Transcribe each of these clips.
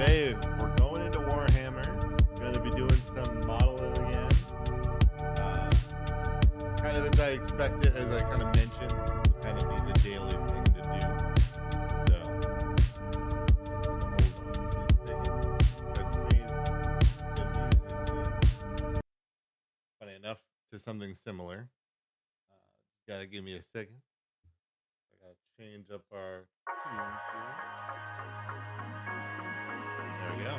Today we're going into Warhammer. Going to be doing some modeling again. Kind of as I expected, as I kind of mentioned, will kind of be the daily thing to do. Funny enough, to something similar. Gotta give me a second. I gotta change up our tunes here. There we go.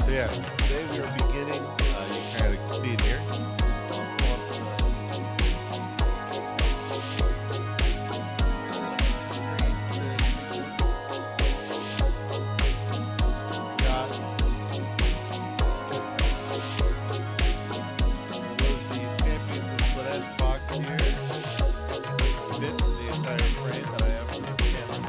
Yeah, today we are beginning, you kind of see it here. Got the Champions of Split box here. Fits the entire frame that I have for this camera.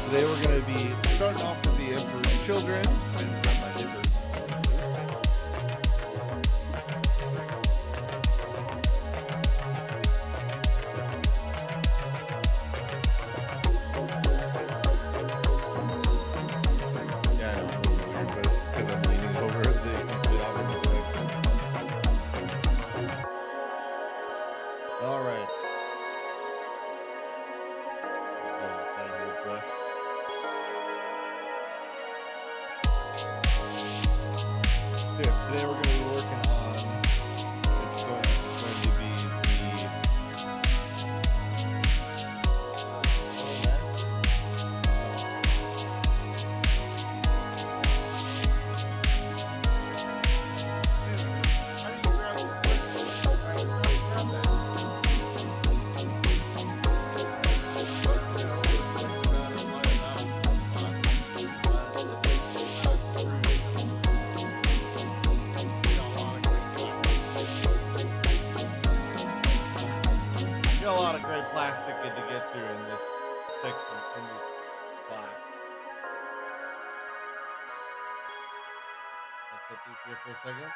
Today we're going to be starting off with the Emperor's Children. And grab my neighbor. Yeah, I know, it's weird, but it's because I'm leaning over the complete opposite direction. All right. Today we're going to be working on, it's going to be a lot of great plastic to get through in this section, in this box. Let's put these here for a second.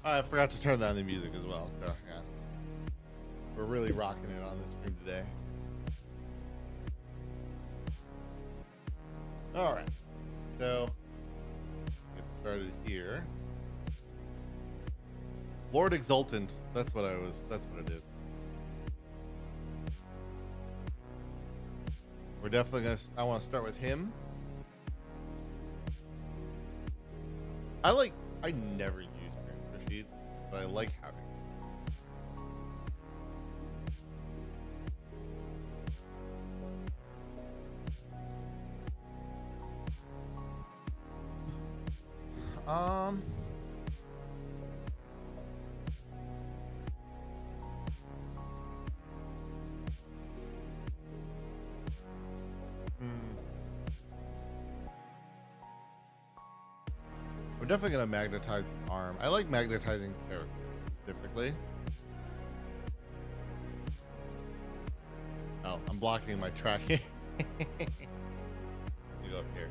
I forgot to turn down the music as well, so yeah. We're really rocking it on this stream today. Alright. So get started here. Lord Exultant. That's what it is. We're definitely I want to start with him. I never use transfer sheets, but I like having them. We're definitely gonna magnetize his arm. I like magnetizing characters specifically. Oh, I'm blocking my tracking. You go up here.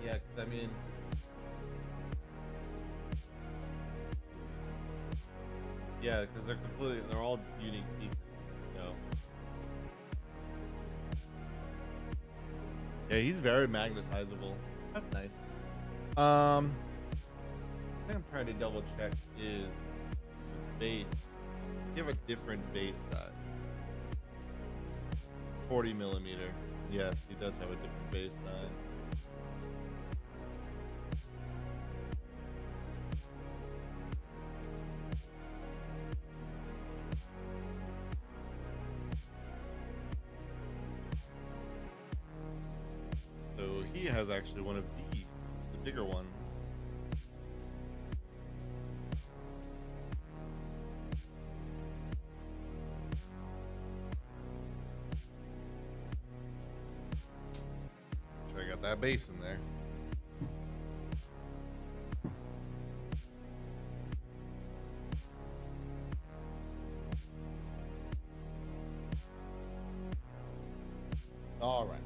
Yeah, because I mean, yeah, because they're all unique pieces. So. Yeah, he's very magnetizable. That's nice. I think I'm trying to double check is base. You have a different base size. 40 millimeter. Yes, he does have a different base size. So he has actually one of the bigger ones. I got that base in there. All right.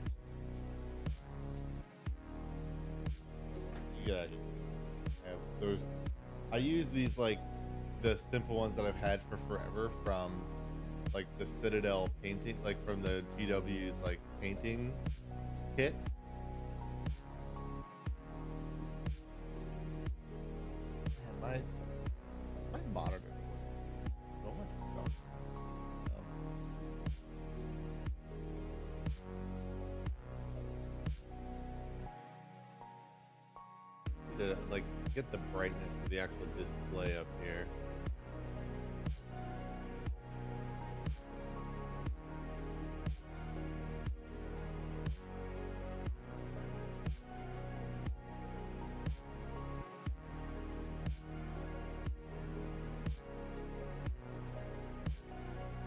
You got it. Those. I use these like the simple ones that I've had for forever from like the Citadel painting, like from the GW's like painting kit. Man, my monitor. So much stuff. To like get the brightness of the actual display up here.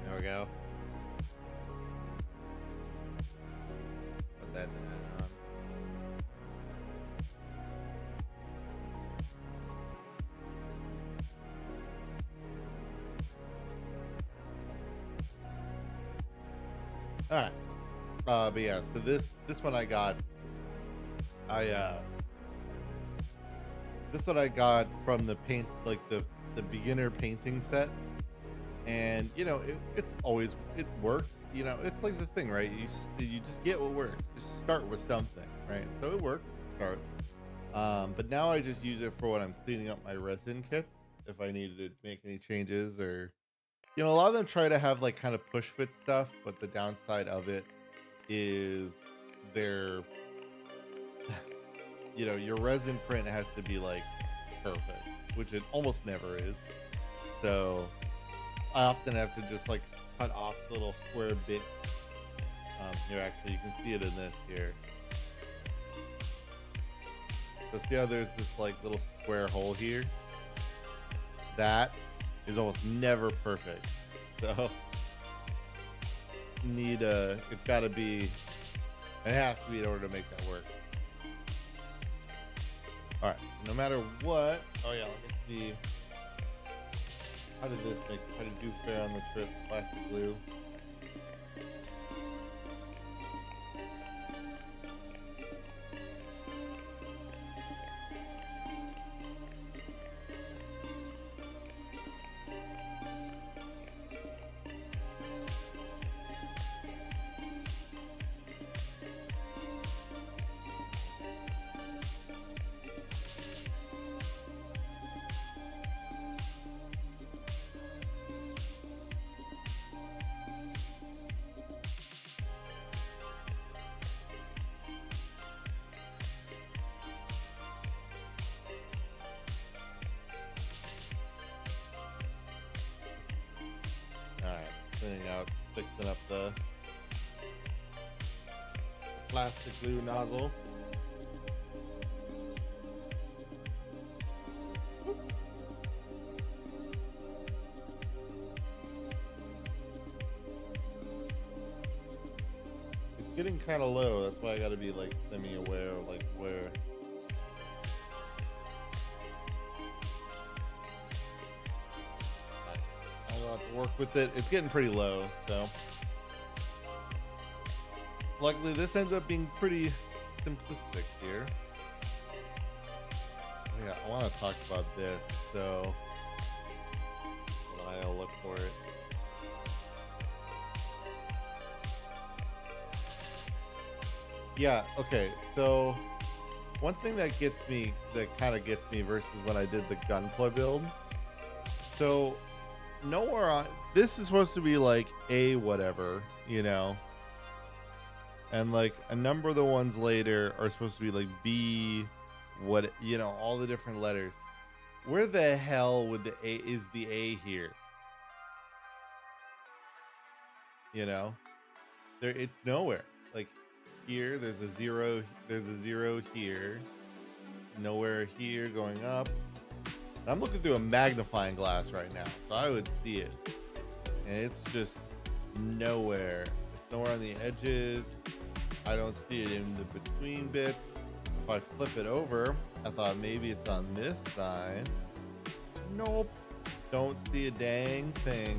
There we go. Put that down. All right. But yeah, so this one I got. This one I got from the paint, like the beginner painting set, and you know it works. You know, it's like the thing, right? You just get what works. Just start with something, right? So it worked. Start. But now I just use it for when I'm cleaning up my resin kits. If I needed to make any changes, or you know, a lot of them try to have like kind of push fit stuff, but the downside of it is they're you know, your resin print has to be like perfect, which it almost never is. So I often have to just like cut off little square bits. Here, actually, you can see it in this here. So see how there's this like little square hole here? That is almost never perfect. So it's got to be, it has to be in order to make that work. All right, no matter what. Oh yeah, let me see. How did do fare on the trip? Plastic glue. cleaning out, fixing up the plastic glue nozzle. It's getting kind of low. That's why I got to be like semi-aware of like where. I'll have to work with it. It's getting pretty low, so. Luckily, this ends up being pretty simplistic here. Yeah, I want to talk about this, so I'll look for it. Yeah, okay, so one thing that kind of gets me versus when I did the Gunpla build. So, nowhere on, this is supposed to be like a whatever, you know? And like a number of the ones later are supposed to be like B, what, you know, all the different letters. Where the hell would the A is the A here? You know, there it's nowhere. Like here, there's a zero here, nowhere here going up. And I'm looking through a magnifying glass right now, so I would see it, and it's just nowhere. It's nowhere on the edges. I don't see it in the between bits. If I flip it over, I thought maybe it's on this side. Nope. Don't see a dang thing.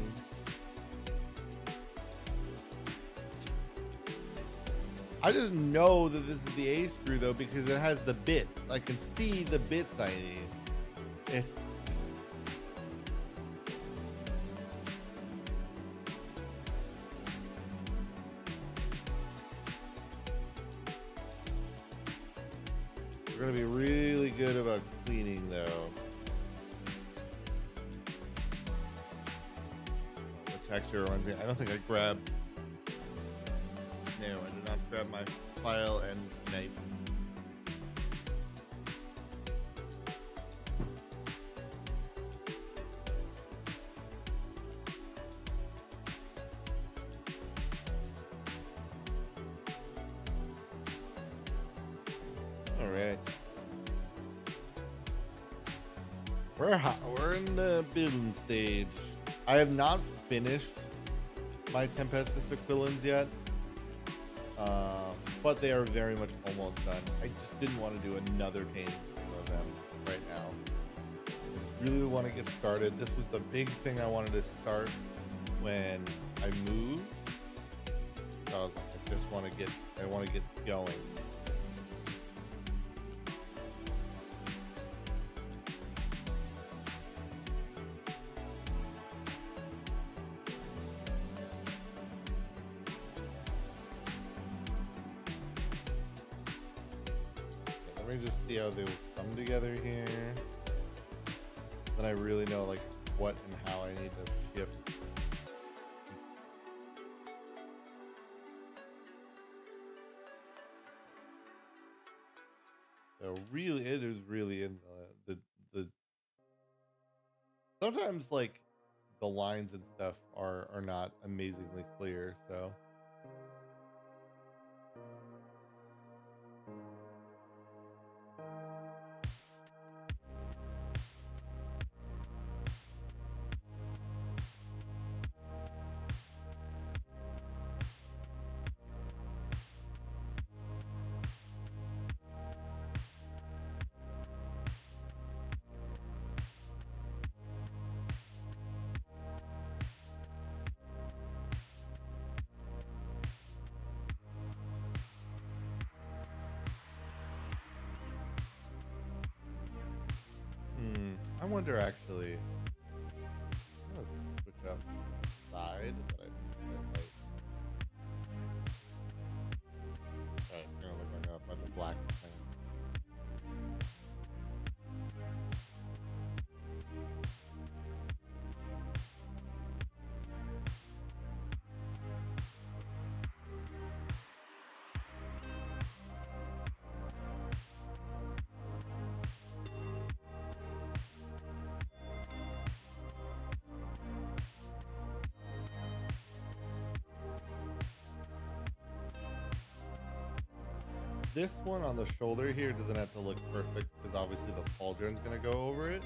I just know that this is the A screw though because it has the bit. I can see the bits I need. It's we're gonna be really good about cleaning though. The texture reminds me. I don't think I grabbed. No, I did not grab my file and knife. All right. We're in the building stage. I have not finished my Tempestus Aquilins yet, but they are very much almost done. I just didn't want to do another painting of them right now. I just really want to get started. This was the big thing I wanted to start when I moved. So I was like, I want to get going. Let me just see how they will come together here. Then I really know like what and how I need to shift. So really, it is really in the sometimes like the lines and stuff are not amazingly clear. So. I wonder actually. Let's switch up side, but I might. Alright, it's gonna look like a bunch of black things. This one on the shoulder here doesn't have to look perfect because obviously the pauldron's gonna go over it.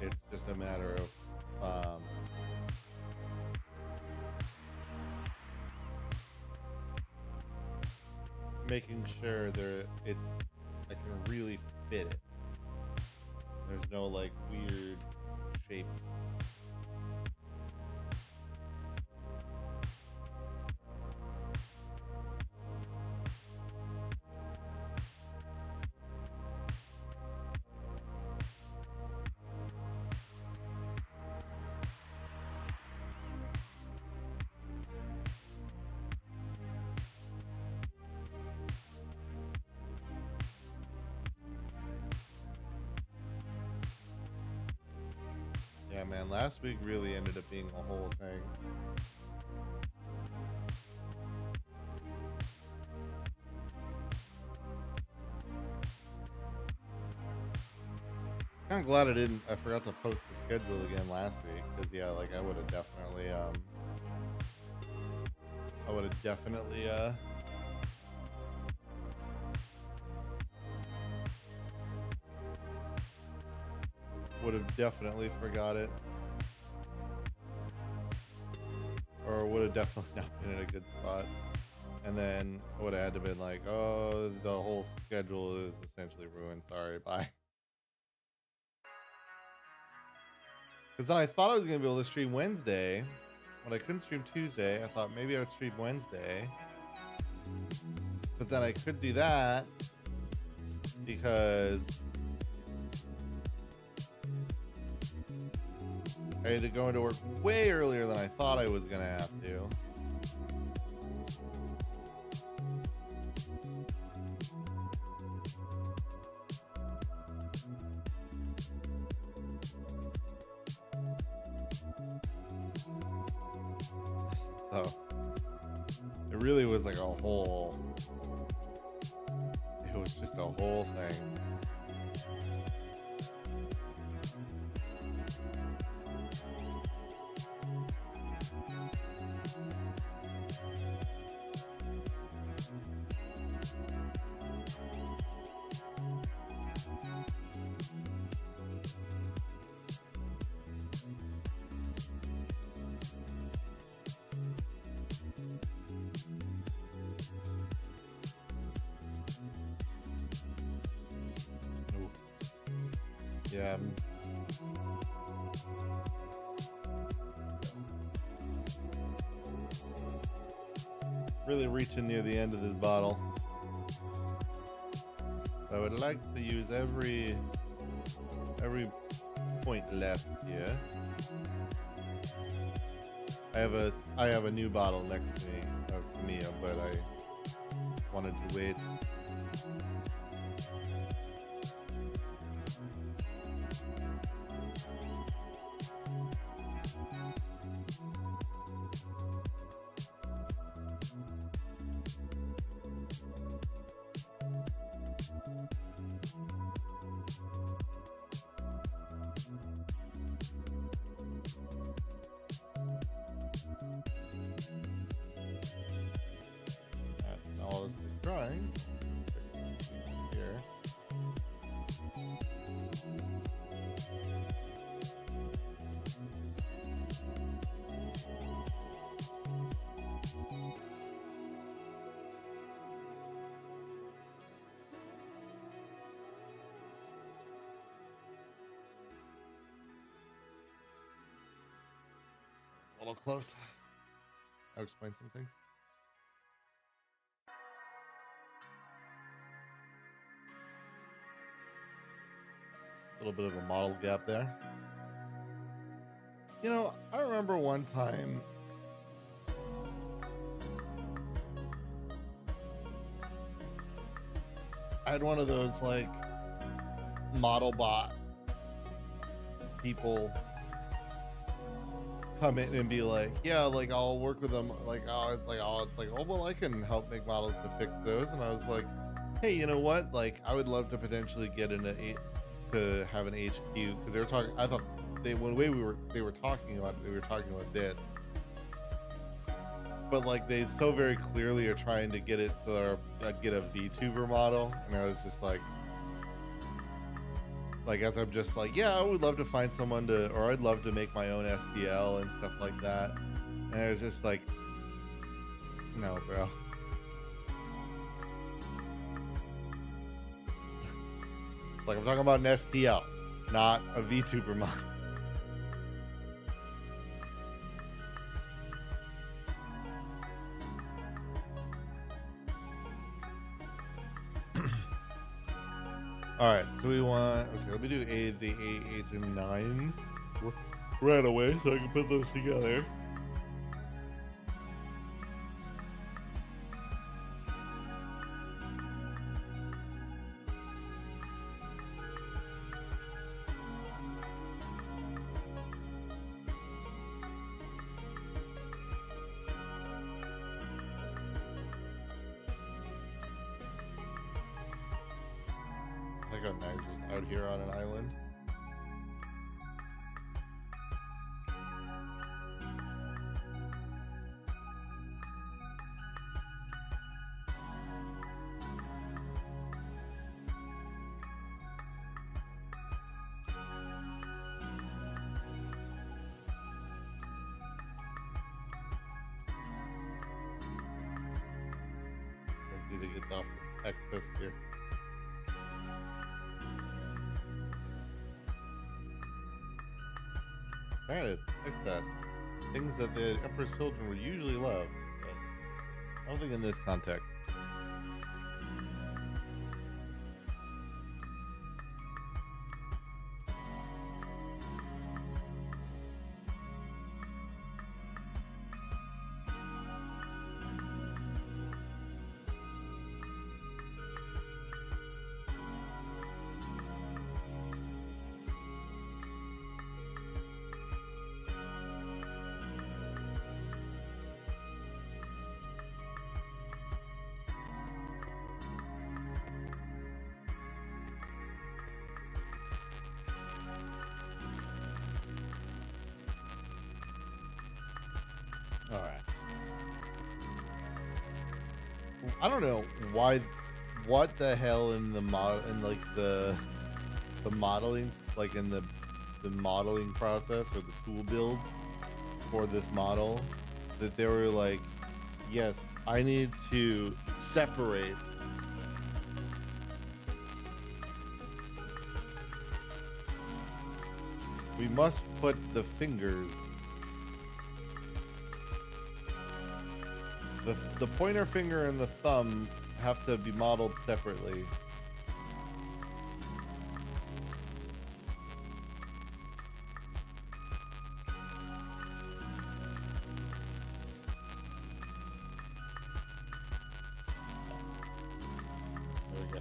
It's just a matter of making sure it's I can really fit it. There's no like weird shapes. Yeah, man, last week really ended up being a whole thing. I'm glad I forgot to post the schedule again last week because yeah, like I would have definitely I would have definitely would have definitely forgot it, or would have definitely not been in a good spot. And then I would have had to been like, oh, the whole schedule is essentially ruined. Sorry, bye. Because then I thought I was gonna be able to stream Wednesday, but I couldn't stream Tuesday. I thought maybe I would stream Wednesday, but then I could do that because I had to go into work way earlier than I thought I was gonna have to. So it really was like it was just a whole thing. Ooh. Yeah. Really reaching near the end of this bottle. I would like to use every point left here. I have a new bottle next to me of Mia, but I wanted to wait. All this is drying here. A little close. I'll explain some things. A little bit of a model gap there. You know, I remember one time I had one of those like model bot people come in and be like, yeah, like I'll work with them. Like, oh, well, I can help make models to fix those. And I was like, hey, you know what? Like, I would love to potentially get to have an HQ because they were talking. I thought they were talking about this. but like they so very clearly are trying to get it to get a VTuber model, and I was just like as I'm just like, yeah, I would love to find someone to, or I'd love to make my own SPL and stuff like that, and I was just like, no, bro. Like I'm talking about an STL, not a VTuber model. All right, so we want, okay, let me do the 8, 8, and 9 right away so I can put those together. I got knives just out here on an island. Let's see to get off this excess here. Alright, excess. Things that the Emperor's children would usually love, but I don't think in this context. All right. I don't know why. What the hell in the model, in like the modeling, like in the modeling process or the tool build for this model, that they were like, yes, I need to separate we must put the fingers, the pointer finger and the thumb have to be modeled separately. There we go.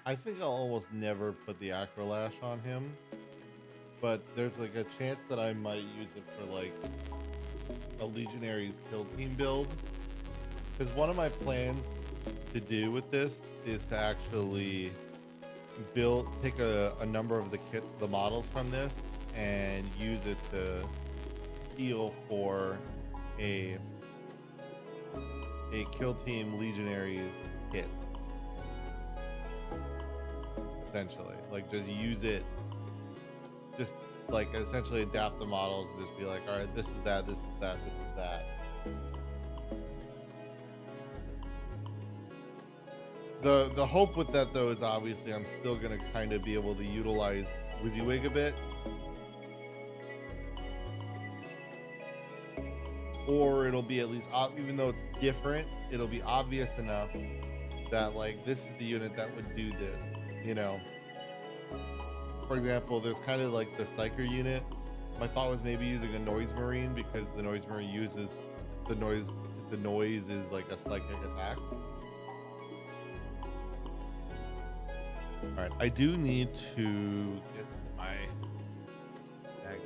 I think I'll almost never put the Acrolash on him, but there's like a chance that I might use it for like a Legionaries kill team build. Because one of my plans to do with this is to actually take a number of the models from this and use it to heal for a kill team Legionaries kit. Essentially, like just use it, just like essentially adapt the models and just be like, all right, this is that, this is that, this is that. The hope with that though is obviously I'm still gonna kind of be able to utilize WYSIWYG a bit, or it'll be at least, even though it's different, it'll be obvious enough that like this is the unit that would do this, you know. For example, there's kind of like the Psyker unit. My thought was maybe using a Noise Marine because the Noise Marine uses the noise. The noise is like a psychic attack. All right, I do need to get my bag.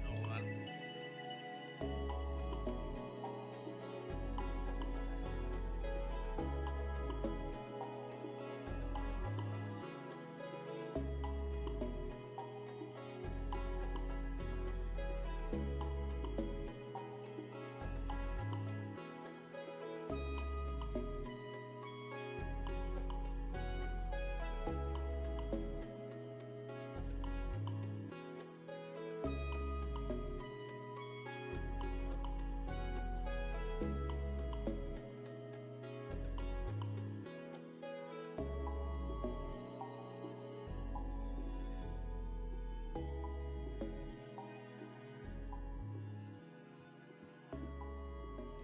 Hold on.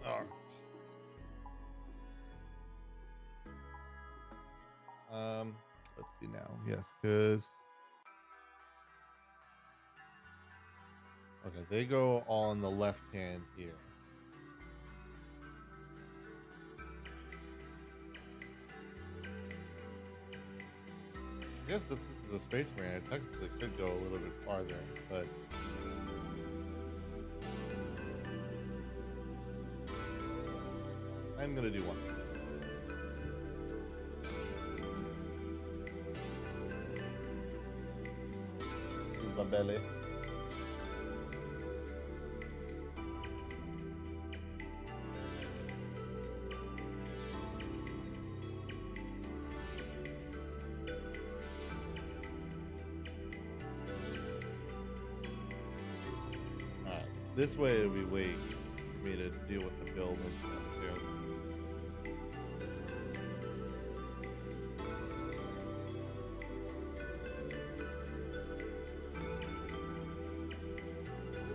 All right. Let's see now. Yes, because okay, they go all on the left hand here. I guess if this is a space marine, I technically could go a little bit farther, but I'm gonna do one. Use my belly. Alright, this way it'll be way for me to deal with the build and stuff too.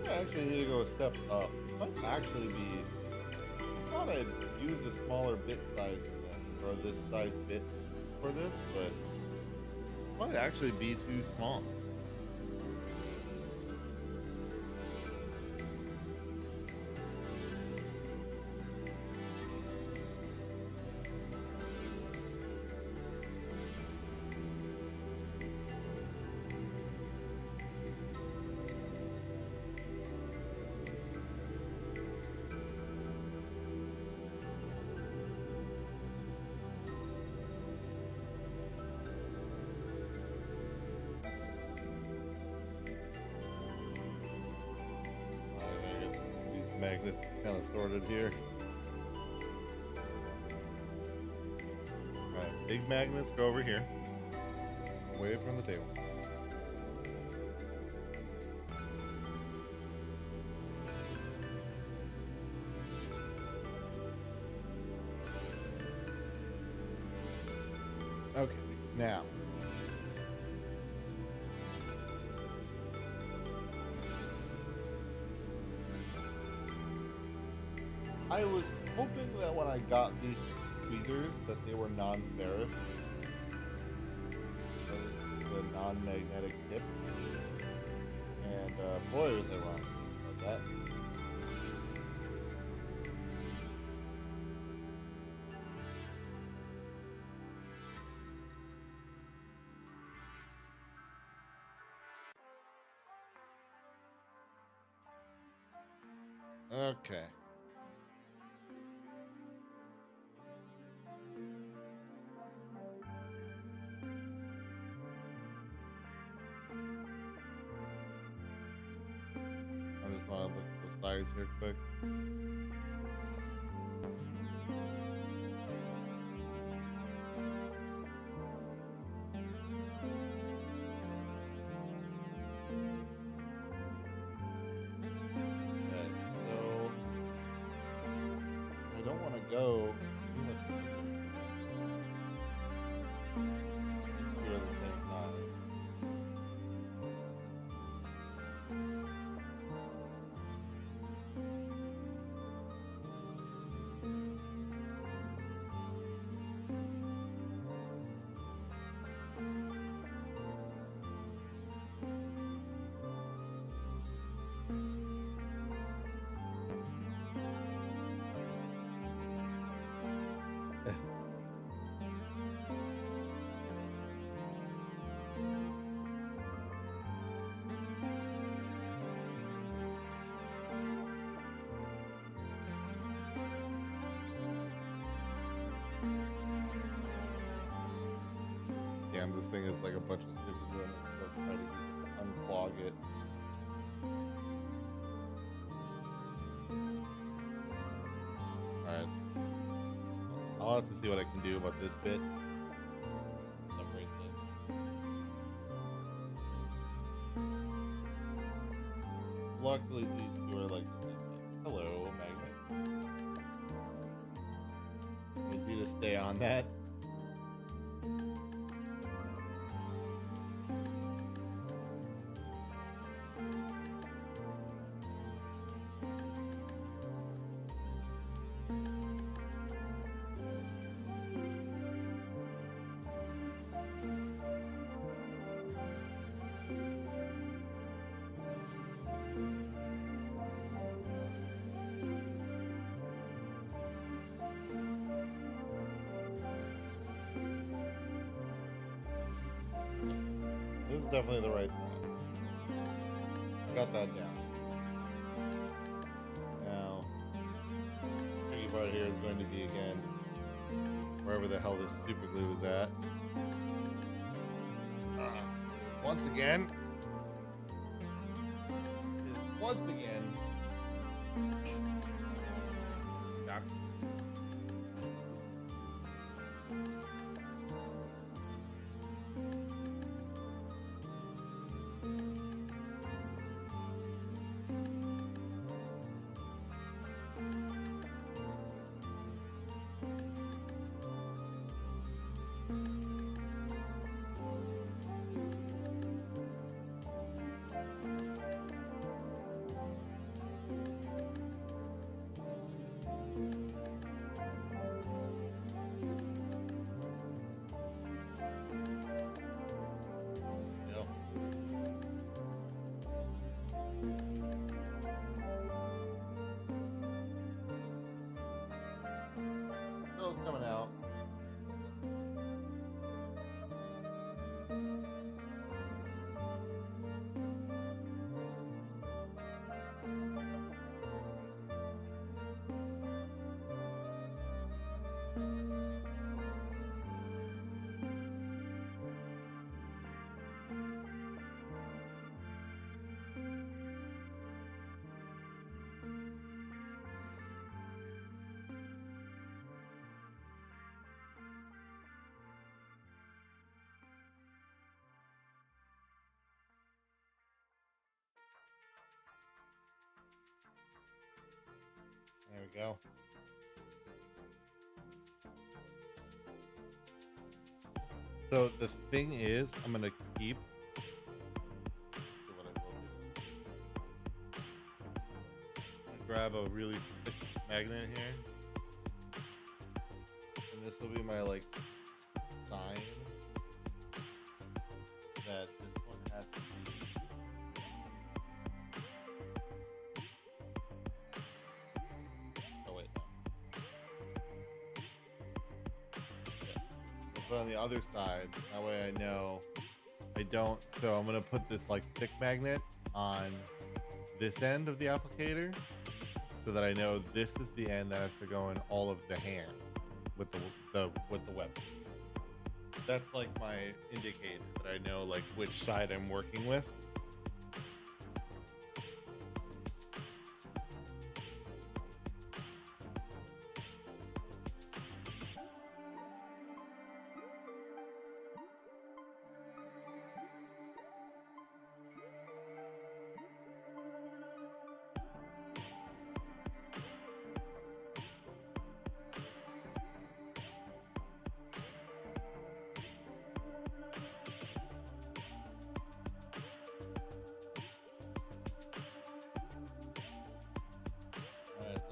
I actually need to go a step up. Might actually be. I thought I'd use a smaller bit size in this, or this size bit for this, but it might actually be too small. Magnets kind of sorted here. Alright, big magnets go over here, away from the table. Okay, now. I was hoping that when I got these tweezers that they were non-ferrous, the non-magnetic tip, and boy was I wrong about that. Okay. I just want to look at the size here quick. sometimes this thing is like a bunch of stupid limits, so let's try to unclog it. Alright. I'll have to see what I can do about this bit. Separate this. Luckily, these two are like the same thing. Hello, magnet. I need you to stay on that. This is definitely the right one. I got that down. Now, the tricky part here is going to be again wherever the hell this super glue is at. Once again. Once again. Doc. Coming out. There we go. So the thing is, I'm gonna keep what I will do. Grab a really thick magnet here, and this will be my like sign that this one has to be. But on the other side, that way I know I don't. So I'm gonna put this like thick magnet on this end of the applicator, so that I know this is the end that has to go in all of the hand with the weapon. That's like my indicator that I know like which side I'm working with.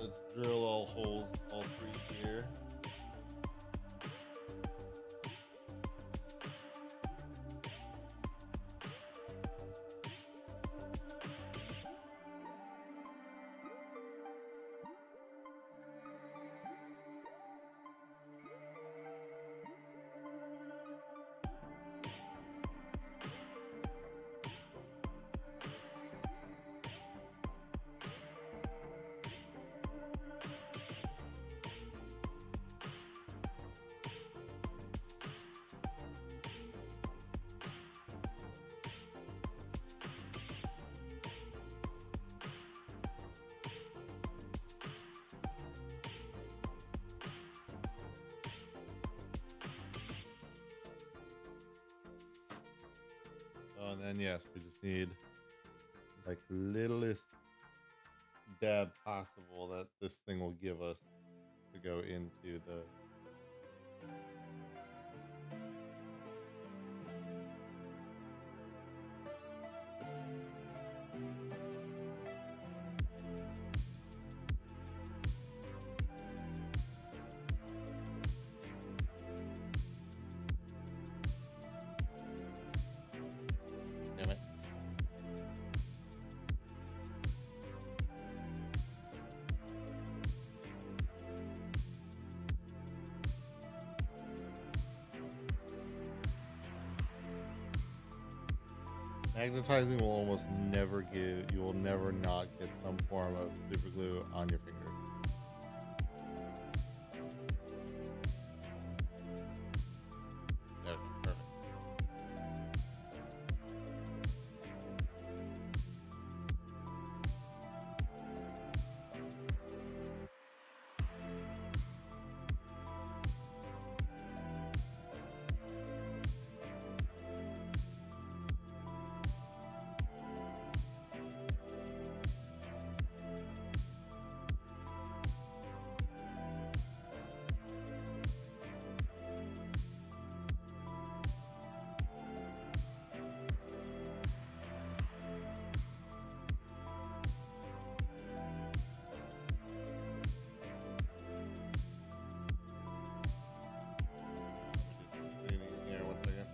Let's drill all holes, all three here. Oh, and then yes, we just need like littlest dab possible that this thing will give us to go into the. Damn it. Magnetizing will almost never give, you will never not get some form of super glue on your finger. Okay, perfect. Let me do some cleaning here, 1 second.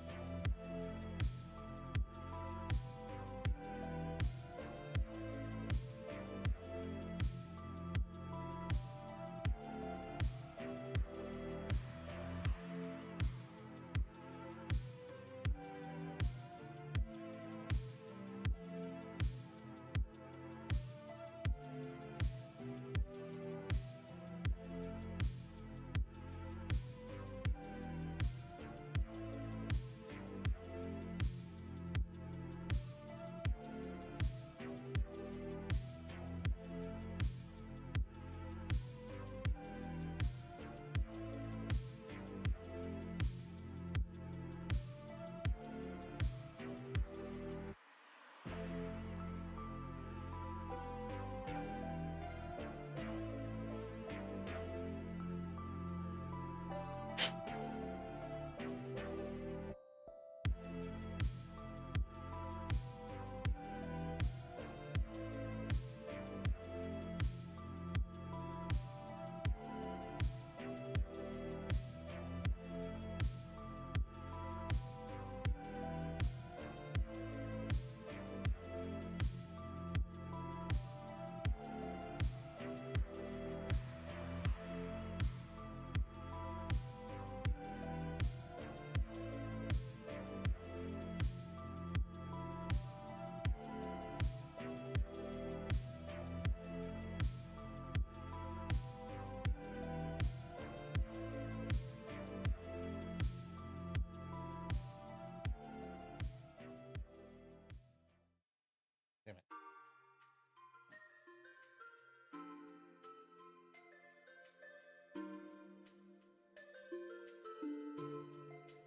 Damn it.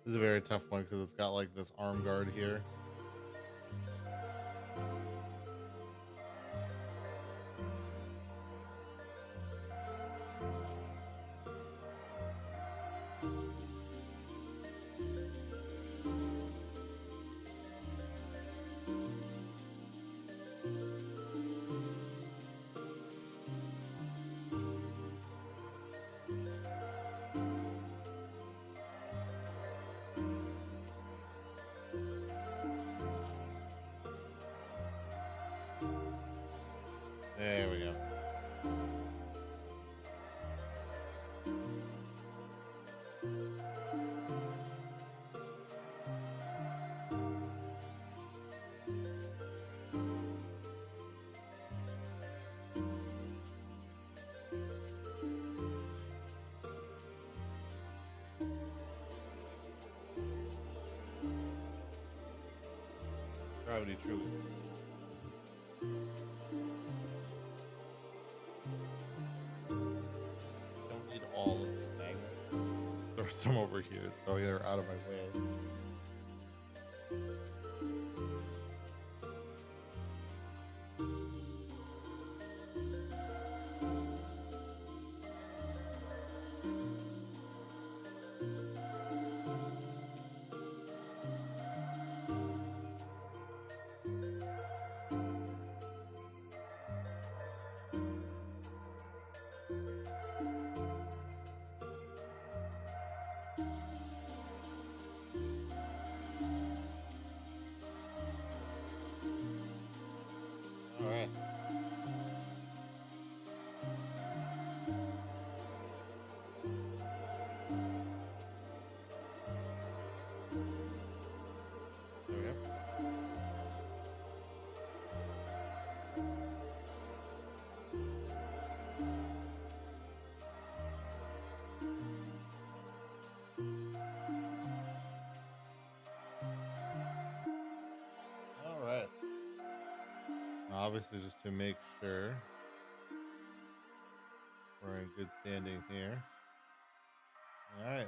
This is a very tough one because it's got like this arm guard here. There we go. Gravity truly. Don't need all of the magnets. There's some over here, so they're out of my way. Obviously, just to make sure we're in good standing here. All right.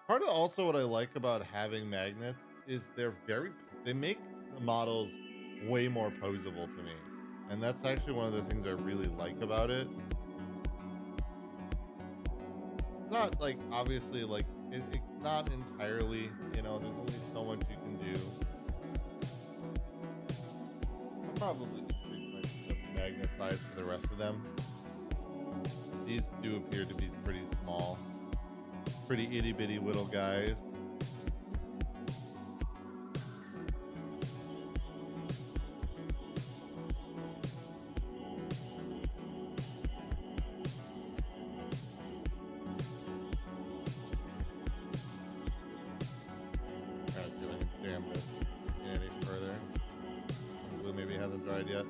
Part of also what I like about having magnets is they make the models way more posable to me. And that's actually one of the things I really like about it. Not like obviously like it not entirely, there's only so much you can do. I'll probably decrease my magnet size for the rest of them. These do appear to be pretty small. Pretty itty bitty little guys. Kind of feeling damn this any further. The glue maybe hasn't dried yet.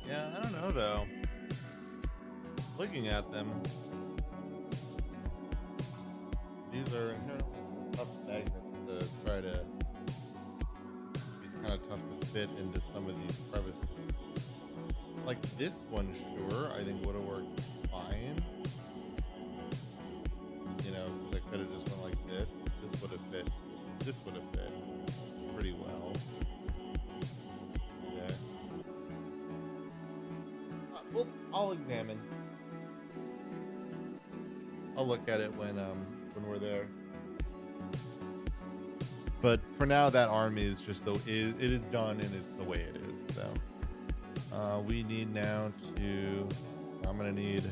Yeah, I don't know though. Looking at them, these are inherently tough magnets to try to. It's kind of tough to fit into some of these crevices. Like this one, sure, I think would have worked fine. Because I could have just went like this. This would have fit. This would have fit pretty well. Yeah. Well, I'll examine. I'll look at it when we're there. But for now, that arm is just it is done and it's the way it is. So we need now to. I'm gonna need.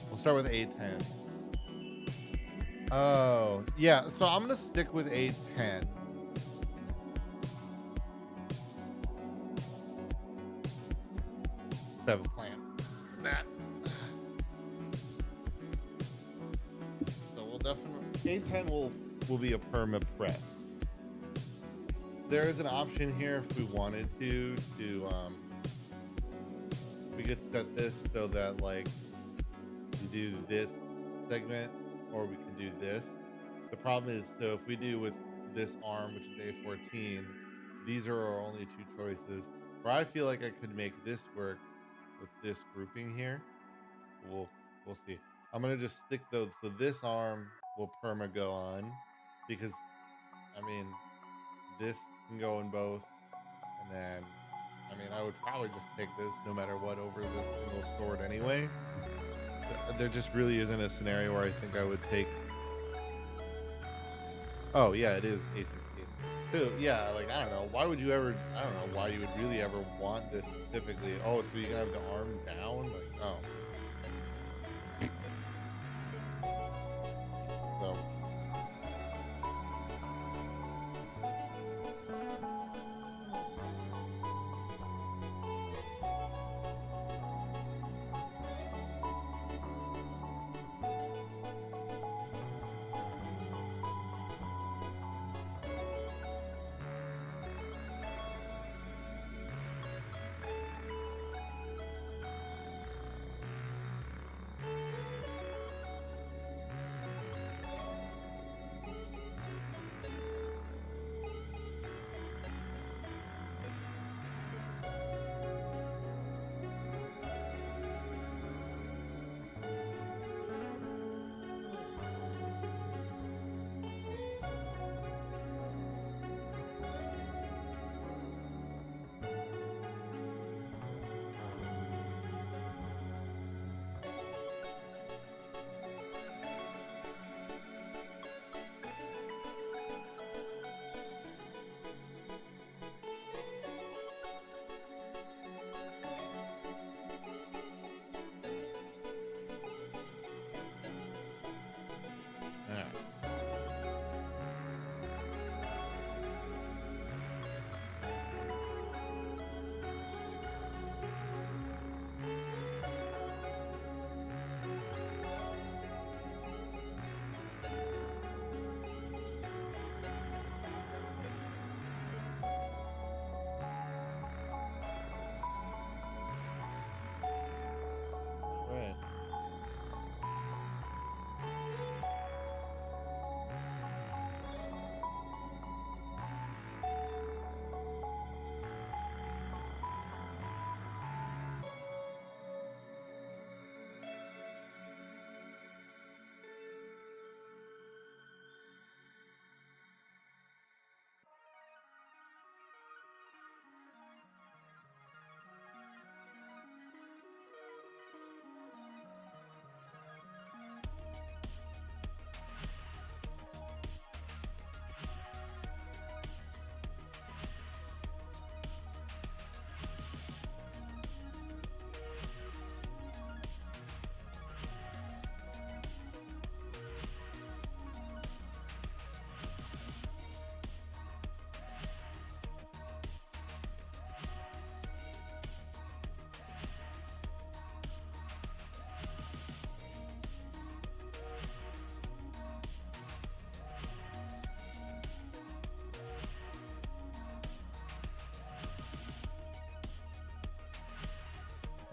We'll start with A10. Oh yeah, so I'm gonna stick with A10. Have a plan for that. So we'll definitely A10 will be a perma press. There is an option here if we wanted to we could set this so that like we do this segment or we can do this. The problem is, so if we do with this arm, which is A14, these are our only two choices. Where I feel like I could make this work with this grouping here. We'll see. I'm gonna just stick those. So this arm will perma go on because I mean this can go in both, and then I would probably just take this no matter what over this single sword anyway. There just really isn't a scenario where I think I would take. Oh yeah, it is A16. Dude, yeah, like I don't know. Why would you ever? I don't know why you would really ever want this specifically. Oh, so you can have the arm down? Like, oh. So.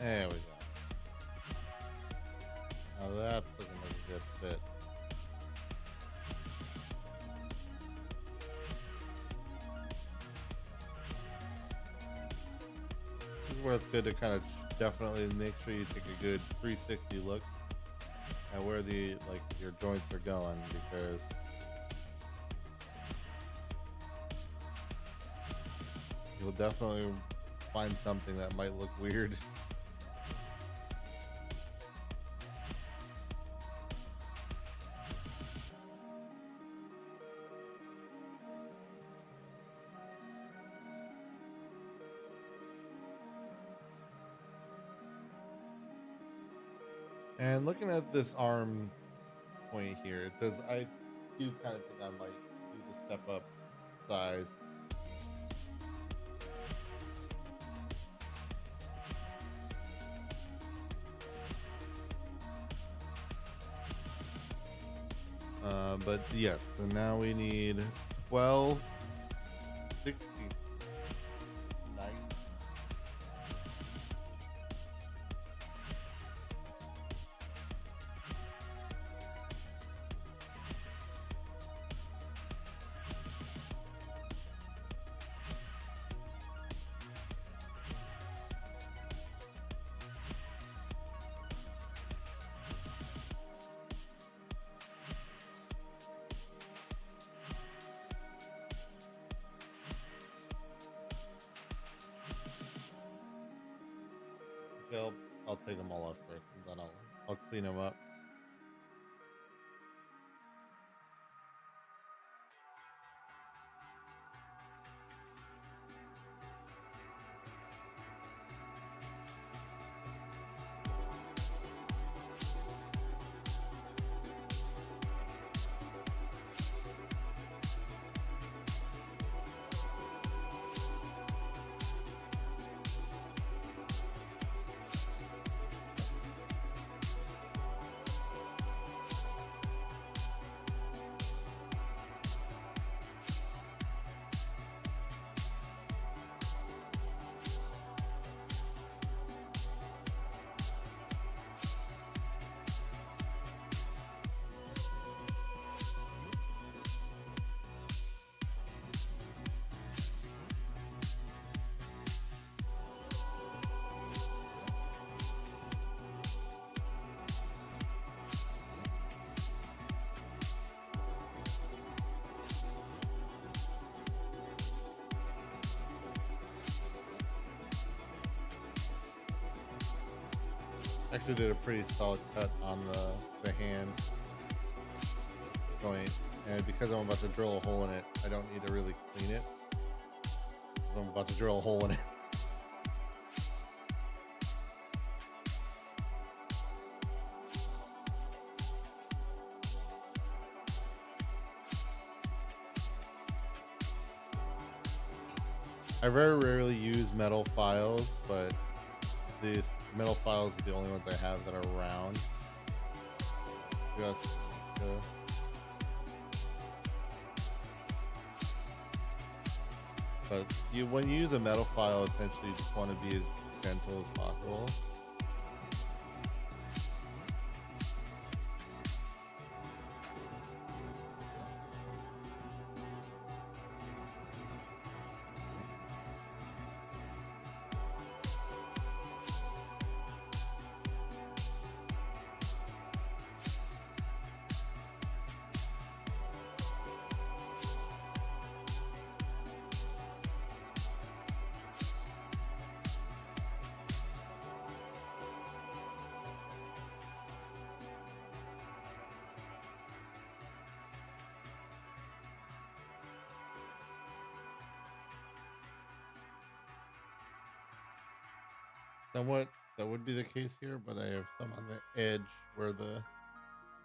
There we go. Now that's looking like a good fit. This is where it's good to kind of definitely make sure you take a good 360 look at where the like your joints are going, because you'll definitely find something that might look weird. And looking at this arm point here, it does. I do kind of think I might do the step up size. But yes, so now we need 12, 16, 9. Okay, I'll take them all off first, and then I'll clean them up. Actually did a pretty solid cut on the hand joint, and because I'm about to drill a hole in it, I don't need to really clean it. I'm about to drill a hole in it. I very rarely use metal files, but these metal files are the only ones I have that are round. Just but when you use a metal file, essentially you just want to be as gentle as possible. Somewhat that would be the case here, but I have some on the edge where the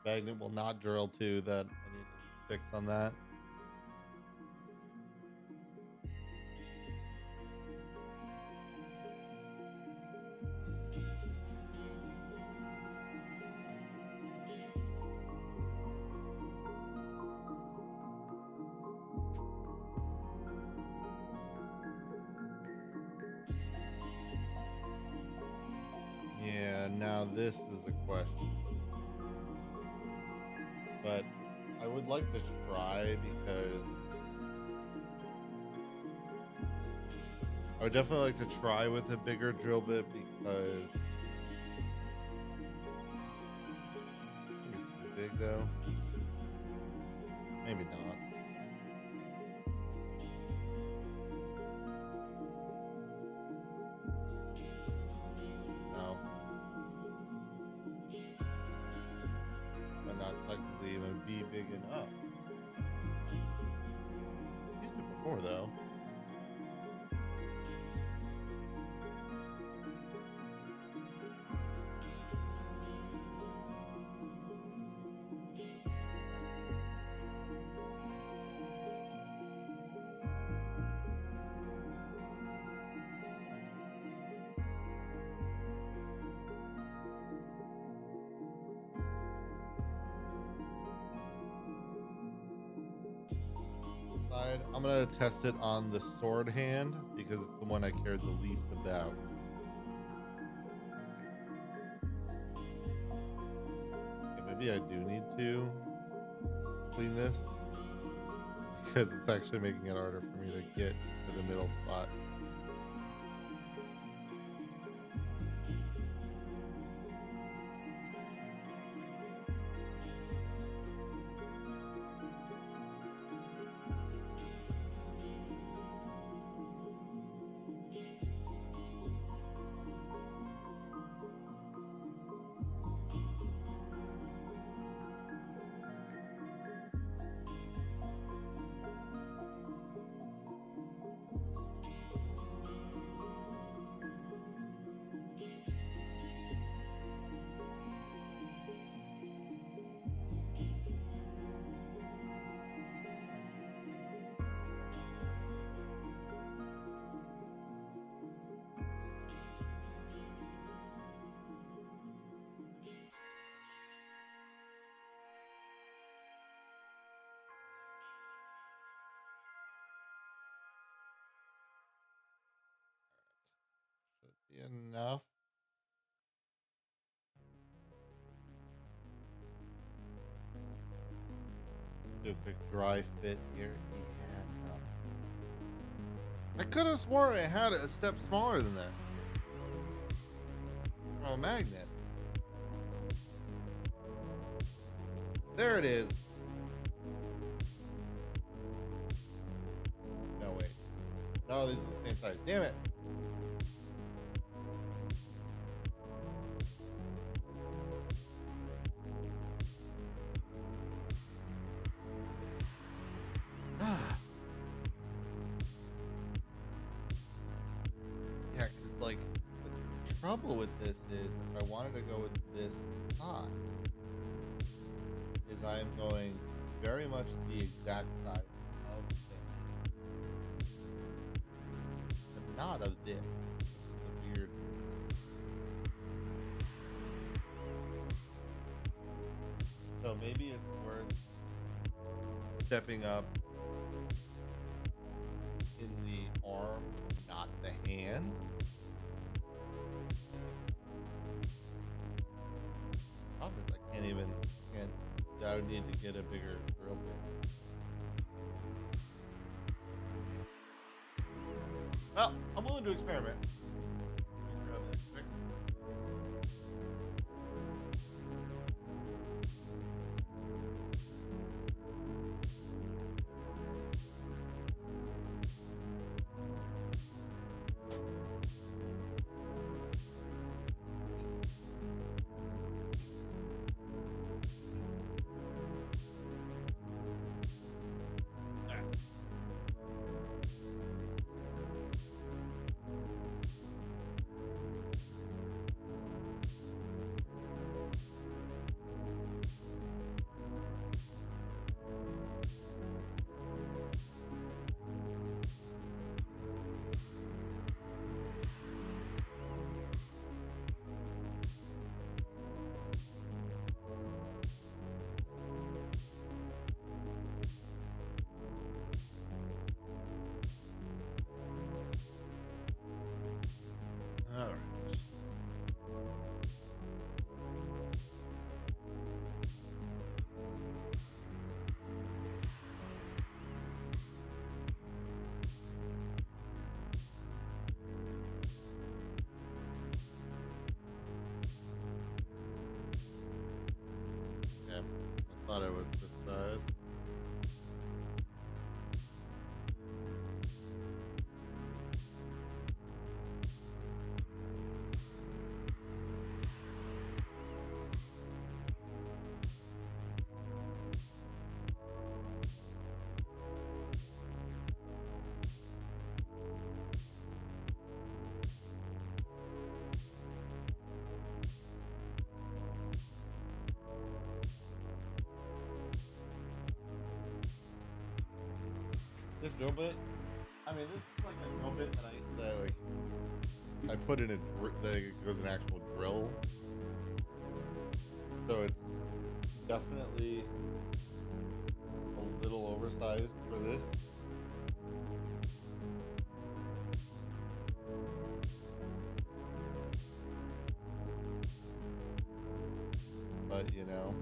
magnet will not drill to that I need to fix on that. this is a question, but I would like to try because I would definitely like to try with a bigger drill bit because maybe it's too big though. Maybe not. No, might not technically even be big enough. Used it before though. I'm gonna test it on the sword hand because it's the one I cared the least about. Okay, maybe I do need to clean this because it's actually making it harder for me to get to the middle spot. Should be enough. Do a quick dry fit here. Yeah, no. I could have sworn I had it a step smaller than that. Oh, magnet. There it is. No, wait. No, these are the same size. Damn it. Yeah, because, like, the trouble with this is if I wanted to go with this size, is I am going very much the exact size of this, but not of this. Which is the weird. So maybe it's worth stepping up in the arm, not the hand. Problem is I can't even. Can't. I would need to get a bigger drill bit. Well, I'm willing to experiment. Let me grab that quick. thought it was this size. This drill bit, I mean, this is like a drill bit that I put in that it goes an actual drill. So it's definitely a little oversized for this. But you know.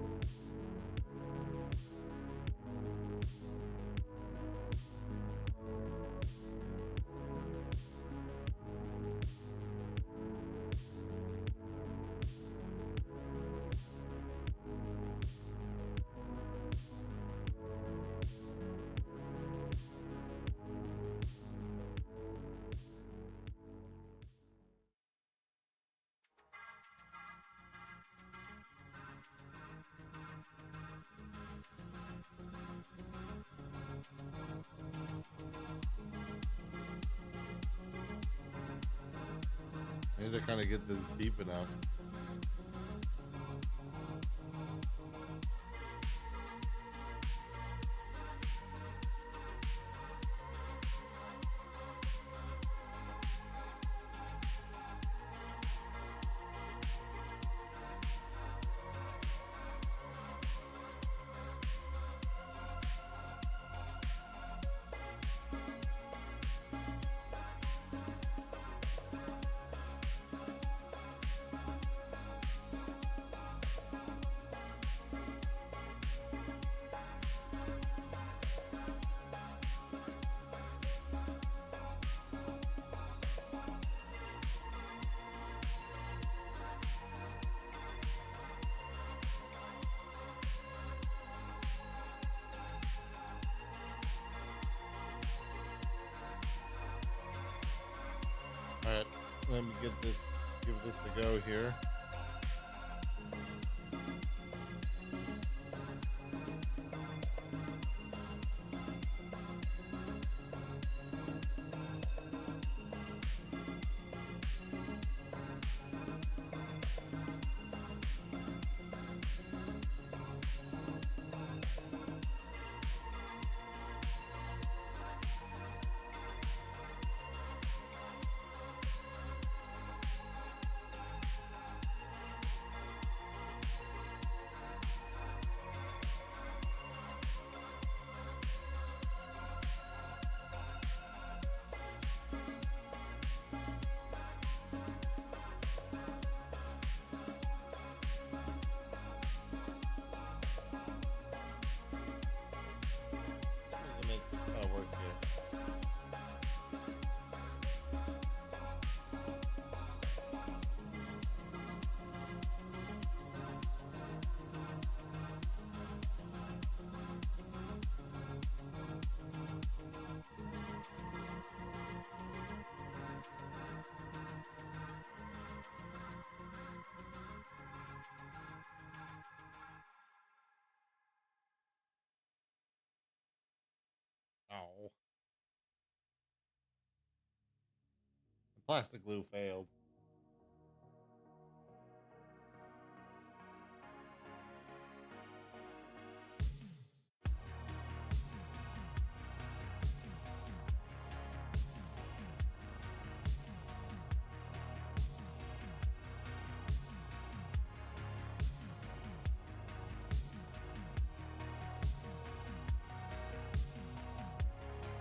I need to kind of get this deep enough. All right, let me give this a go here. To make work here. Oh, the plastic glue failed.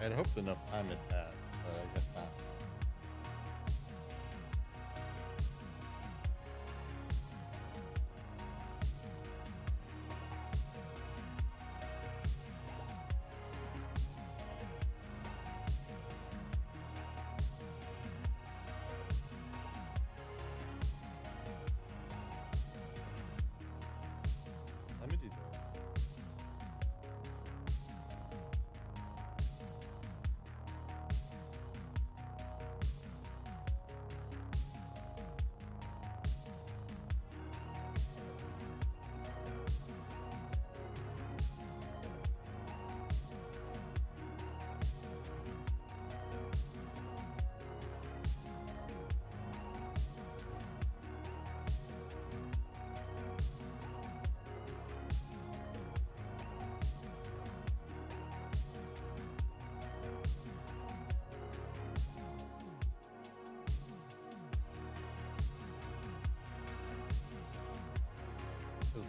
I'd hoped enough time had passed, but I guess not. Let me do that.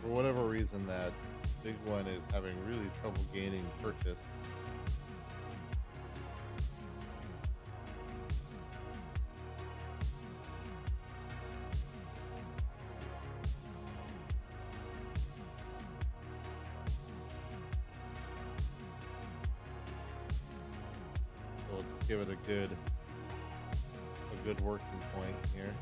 for whatever reason, that big one is having really trouble gaining purchase. So we'll just give it a good working point here.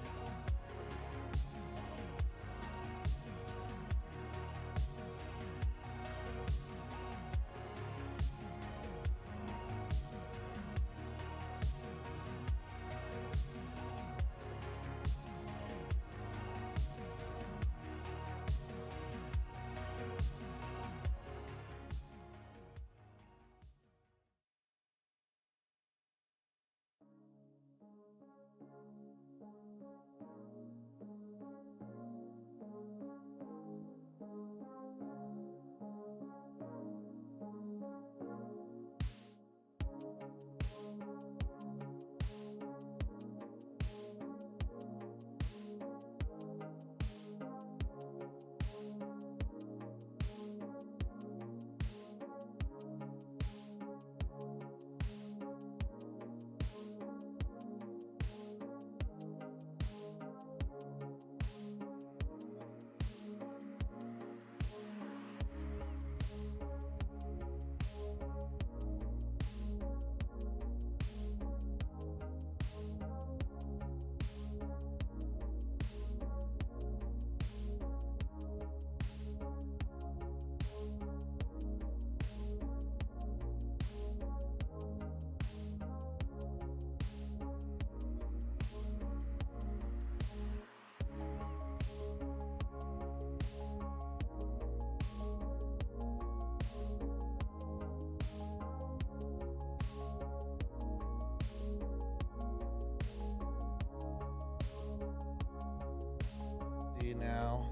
See now.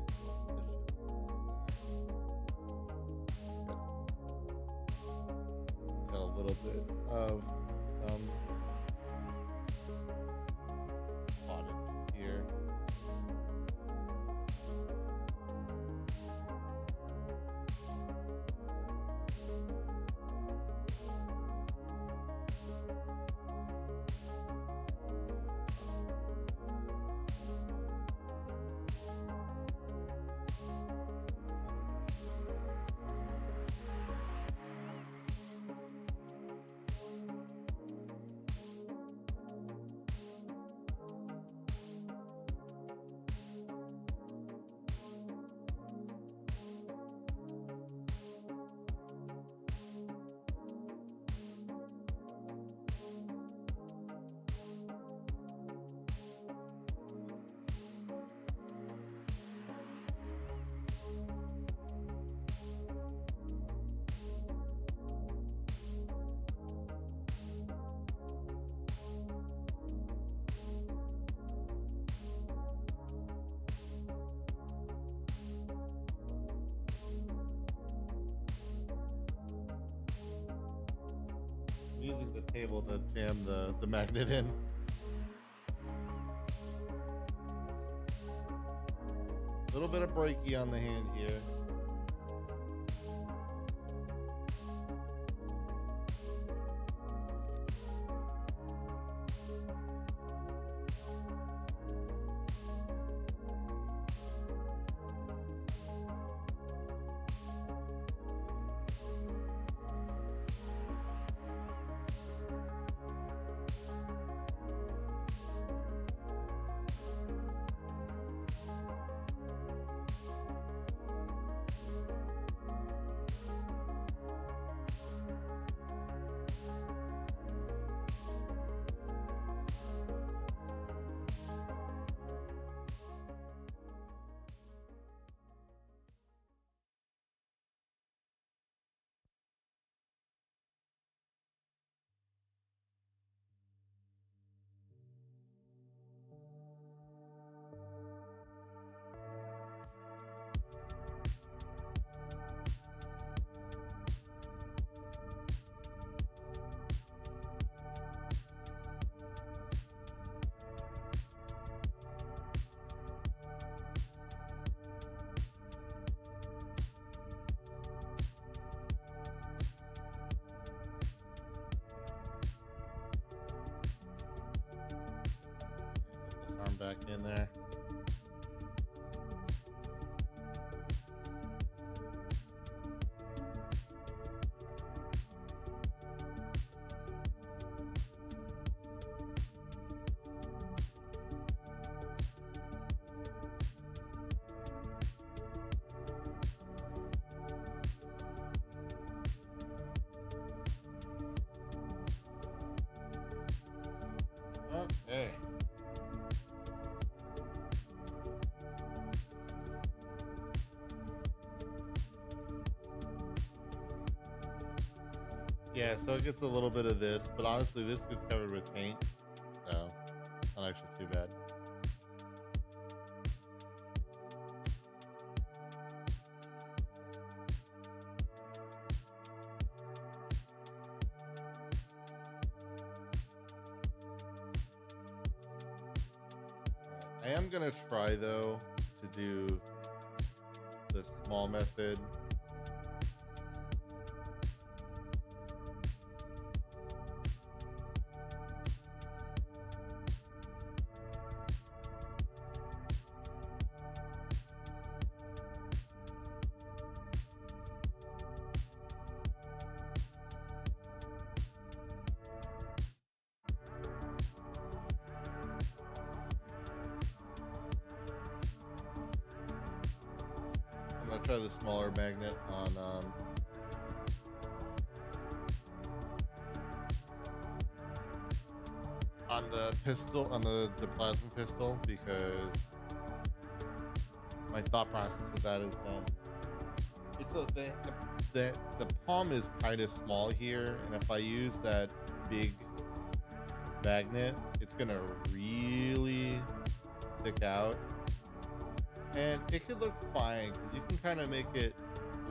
Got a little bit of cottage here. Using the table to jam the magnet in. A little bit of breaky on the hand here. back in there. Okay. Yeah, so it gets a little bit of this, but honestly, this gets covered with paint, so not actually too bad. I am gonna try though to do the small method. I'm gonna try the smaller magnet on the pistol, on the plasma pistol, because my thought process with that is that it's the palm is kind of small here, and if I use that big magnet, it's gonna really stick out, and it could look fine because you can kind of make it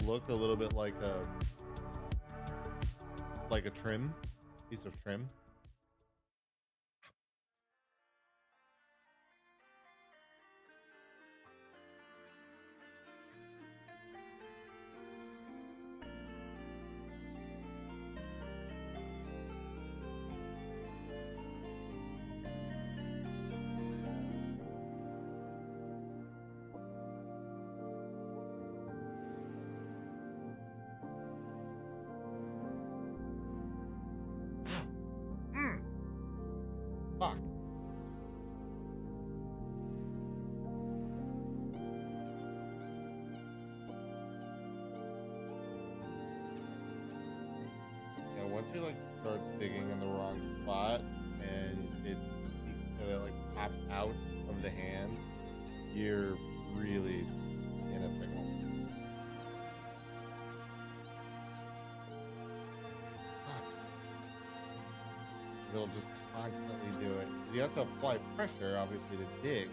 look a little bit like a trim piece of trim. Mm, fuck. Yeah, once you like start digging in the wrong spot and it like pops out of the hand, you're really in a pickle. Fuck. It'll just constantly do it. You have to apply pressure, obviously, to dig,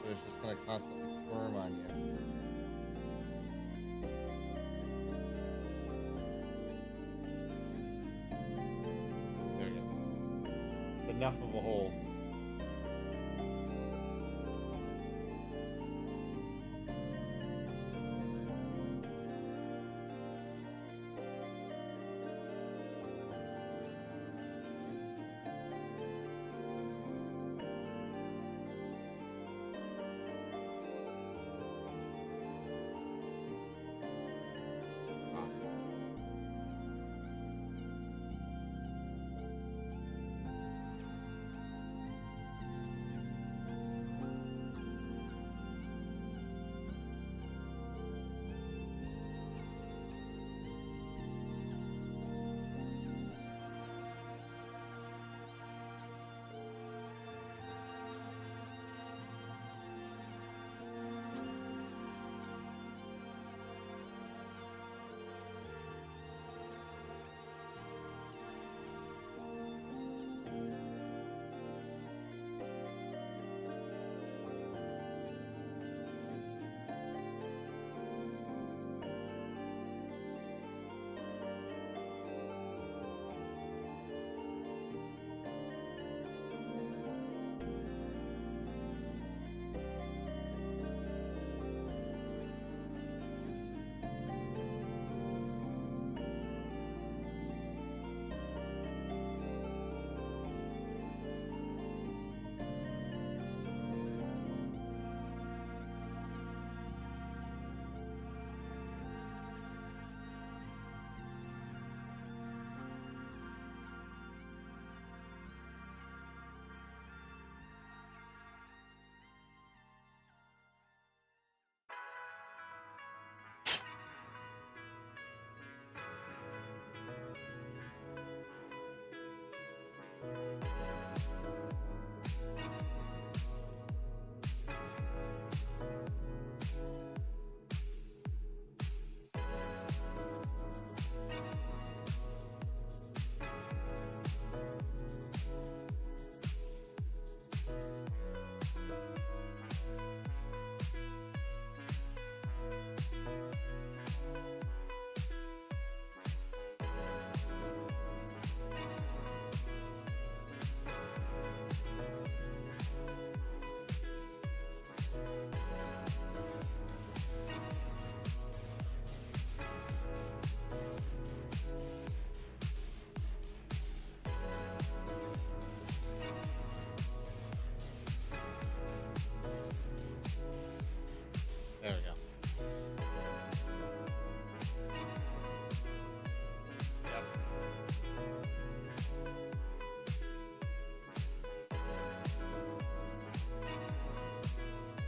but it's just gonna constantly squirm on you. There you go. It's enough of a hole.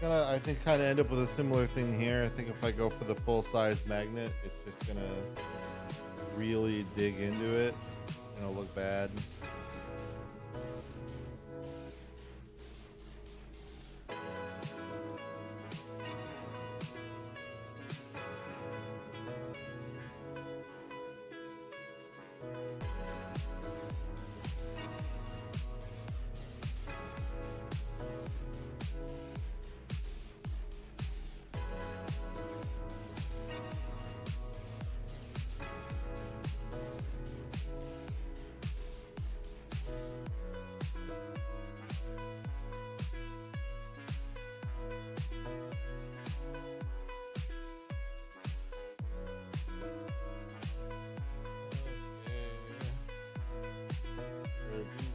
gonna, I think, kind of end up with a similar thing here. I think if I go for the full size magnet, it's just gonna really dig into it. It's gonna look bad.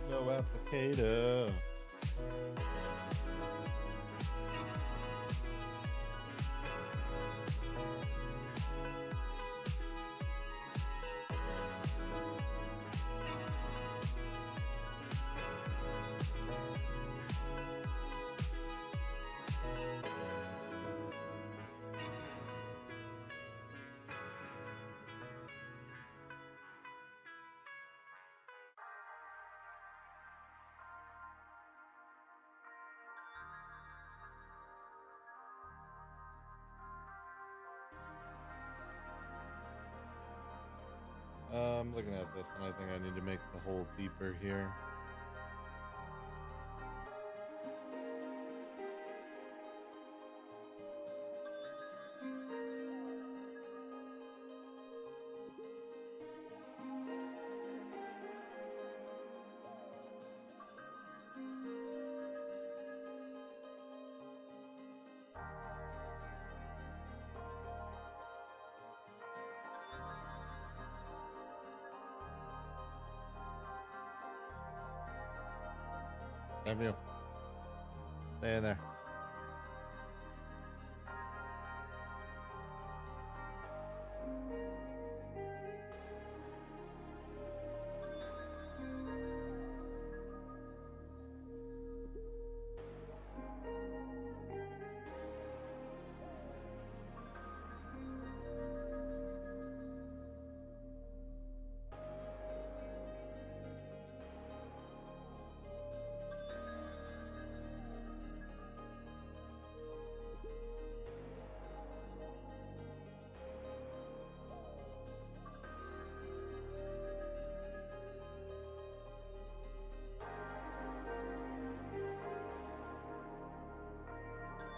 No applicator. I'm looking at this and I think I need to make the hole deeper here. Have you? Stay in there.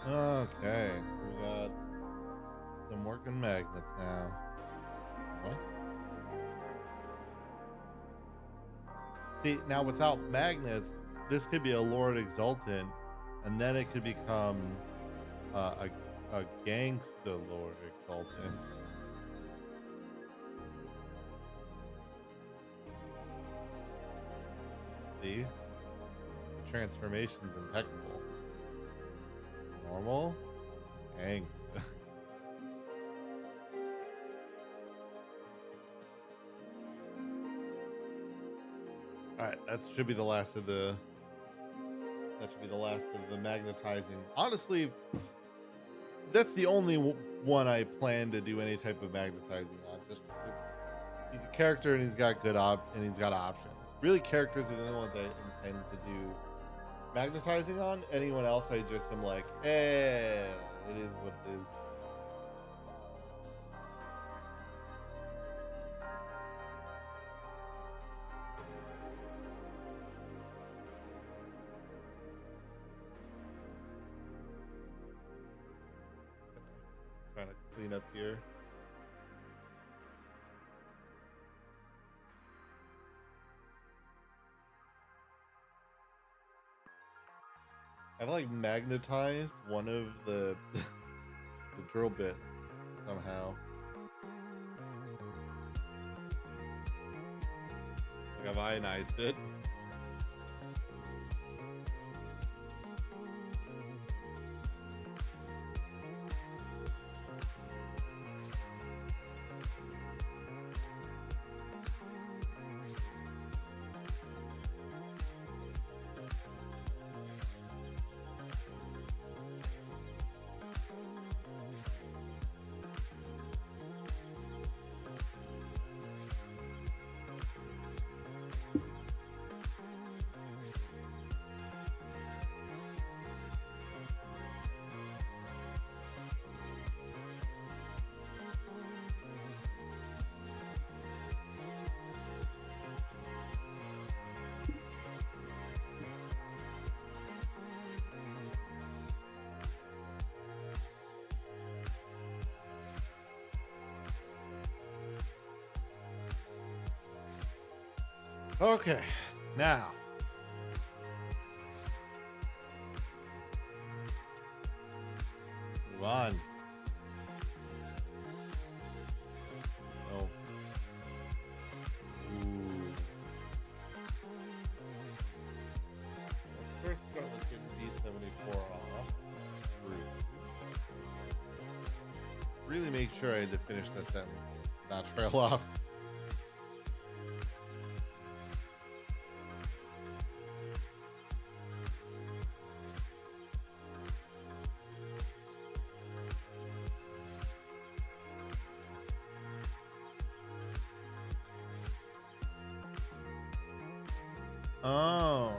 Okay, we got some working magnets now. What? See, now without magnets, this could be a Lord Exultant, and then it could become a gangsta Lord Exultant. See? The transformation's impeccable. Normal? Gangsta. Alright, that should be the last of the magnetizing. Honestly, that's the only one I plan to do any type of magnetizing on. Just he's a character and he's got options. Really, characters are the only ones I intend to do magnetizing on. Anyone else, I just am like, it is what it is. Trying to clean up here. I've like magnetized one of the drill bit somehow. Like I've ionized it. Okay, now move on. Oh, ooh. Let's first start with getting D74 off. Rude. Really make sure I had to finish that sentence, not trail off. Oh,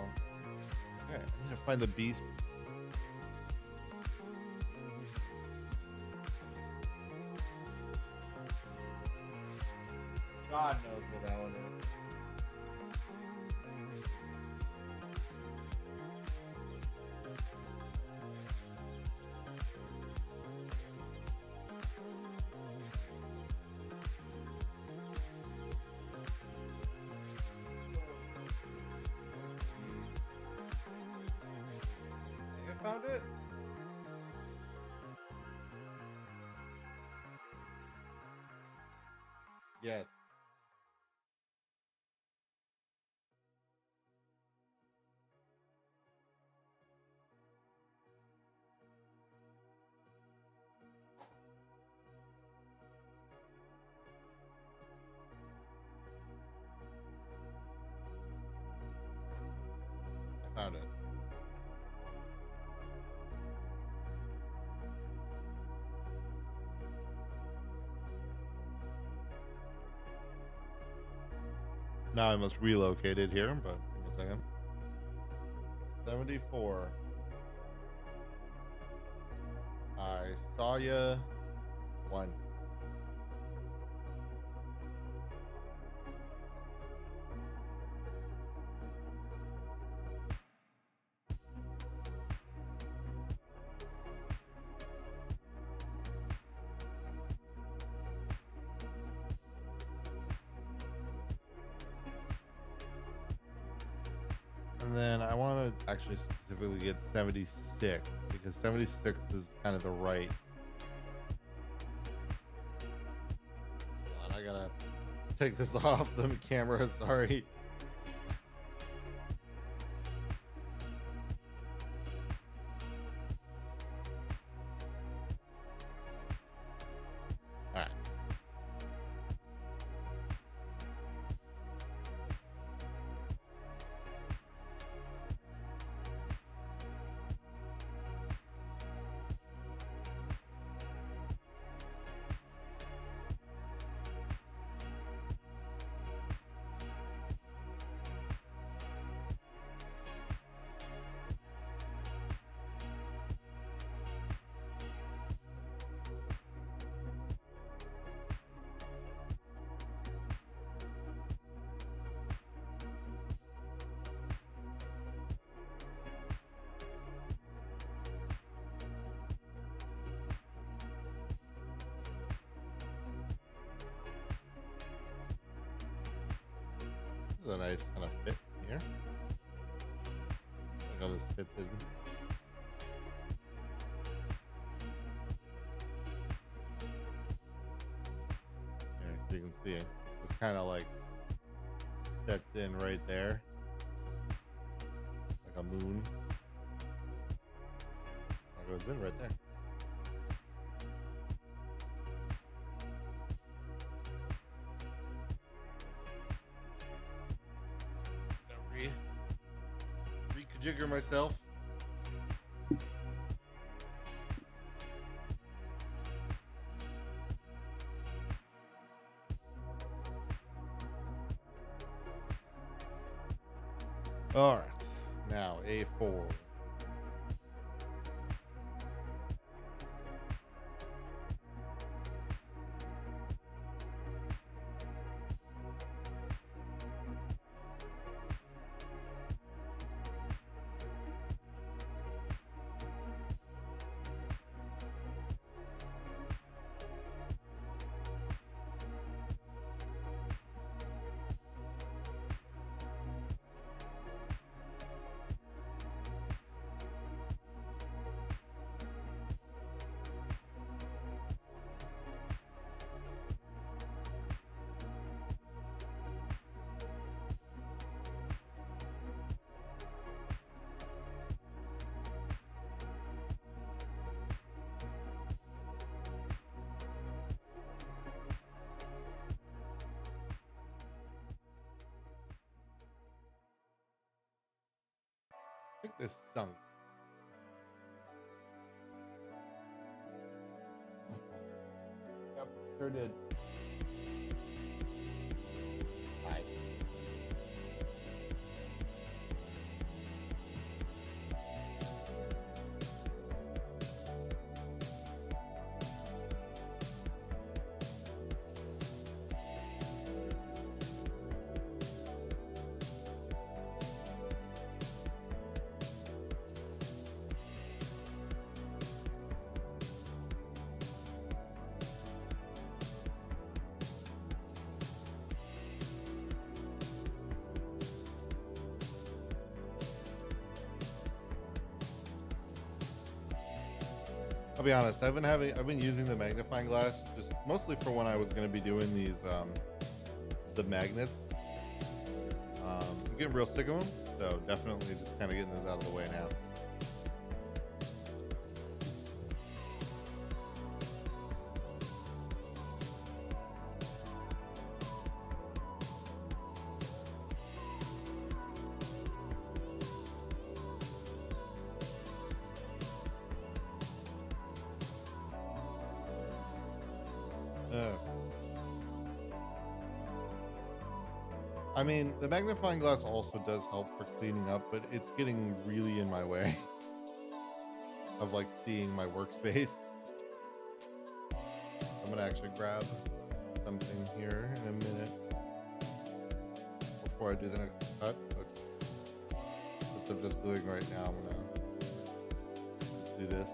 okay. I need to find the beast. God knows where that one is. I think I found it. Yes. I found it. Now I must relocate it here, but give me a second. 74. I saw ya. One. And then I want to actually specifically get 76 because 76 is kind of the right. Hold on, I gotta take this off the camera. Sorry. All right. This is a nice kind of fit here. Look how this fits in. Here, so you can see it. Just kind of like sets in right there, like a moon. That goes in right there. Rejigger myself. All right, now A4. is sunk. Yep, sure did. Hi. I'll be honest. I've been using the magnifying glass just mostly for when I was going to be doing these the magnets. I'm getting real sick of them, so definitely just kind of getting those out of the way now. Uh, I mean, the magnifying glass also does help for cleaning up, but it's getting really in my way of like seeing my workspace. I'm gonna actually grab something here in a minute before I do the next cut. But since I'm just doing right now, I'm gonna do this.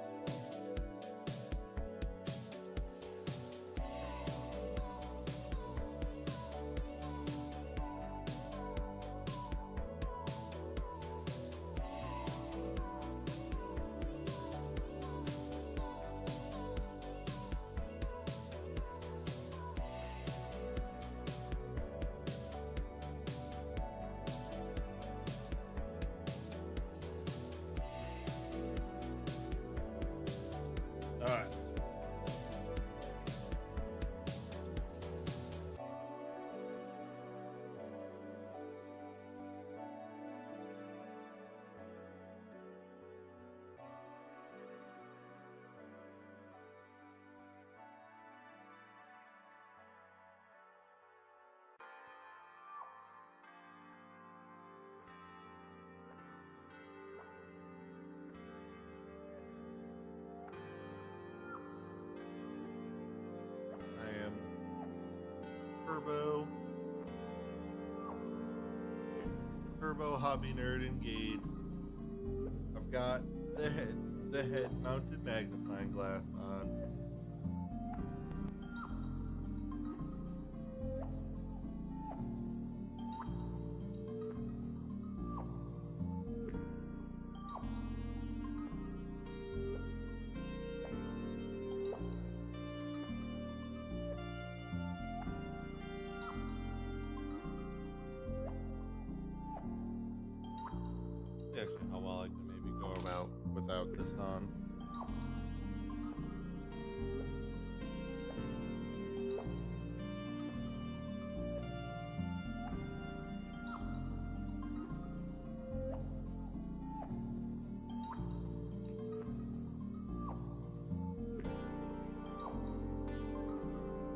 All right. I am Turbo Hobby Nerd engaged. I've got the head mounted magnifying glass on. Actually, how well I can maybe go about without this on.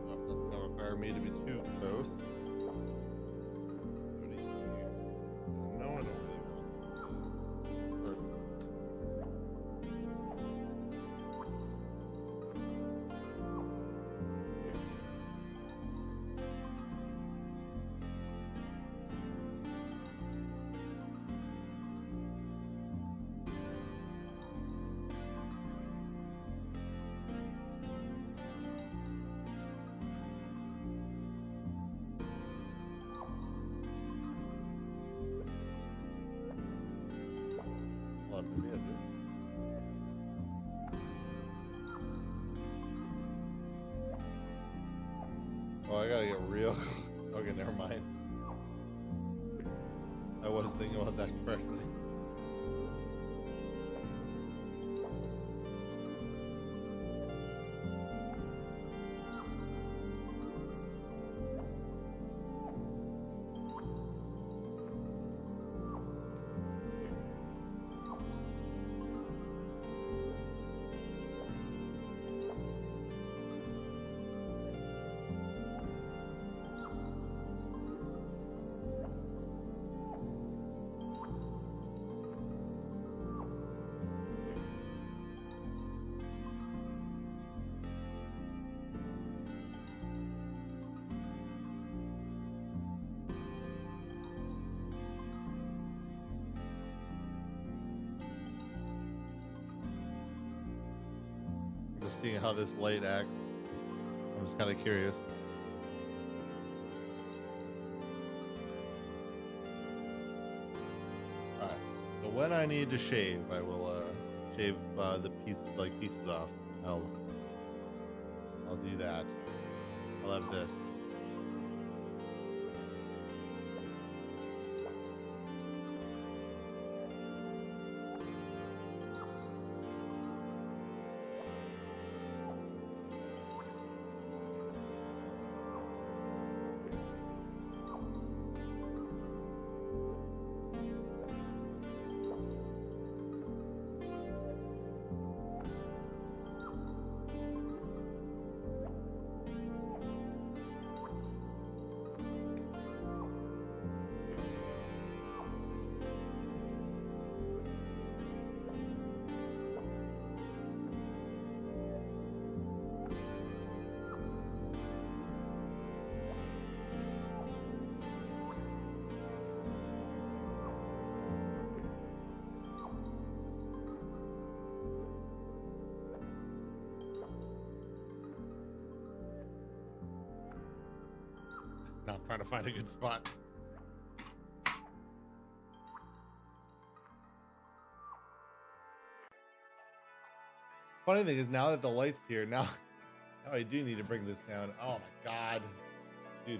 Oh, that's gonna require me to be too close. No, I don't really want. Hold on, maybe I do. Oh, I gotta get real. Okay, never mind. I was thinking about that correctly. just seeing how this light acts. I'm just kind of curious. Alright. So when I need to shave, I will shave the pieces off. I'll do that. I'll have this. Now I'm trying to find a good spot. Funny thing is, now that the light's here, now I do need to bring this down. Oh my god, dude.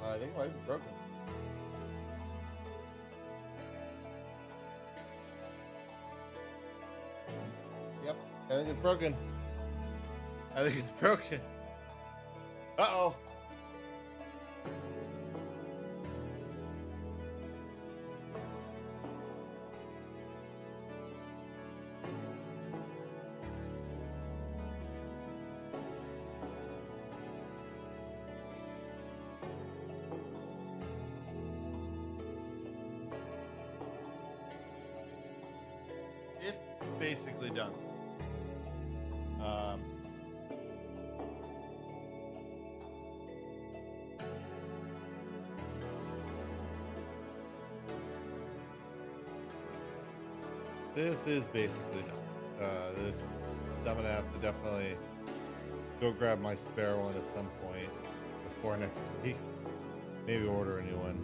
I think might be broken. Yep, I think it's broken. I think it's broken. Uh-oh. It's basically done. This is basically done. I'm gonna have to definitely go grab my spare one at some point before next week. Maybe order a new one.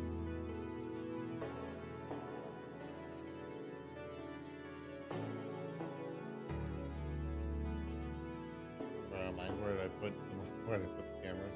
Where am I? Where did I put the camera?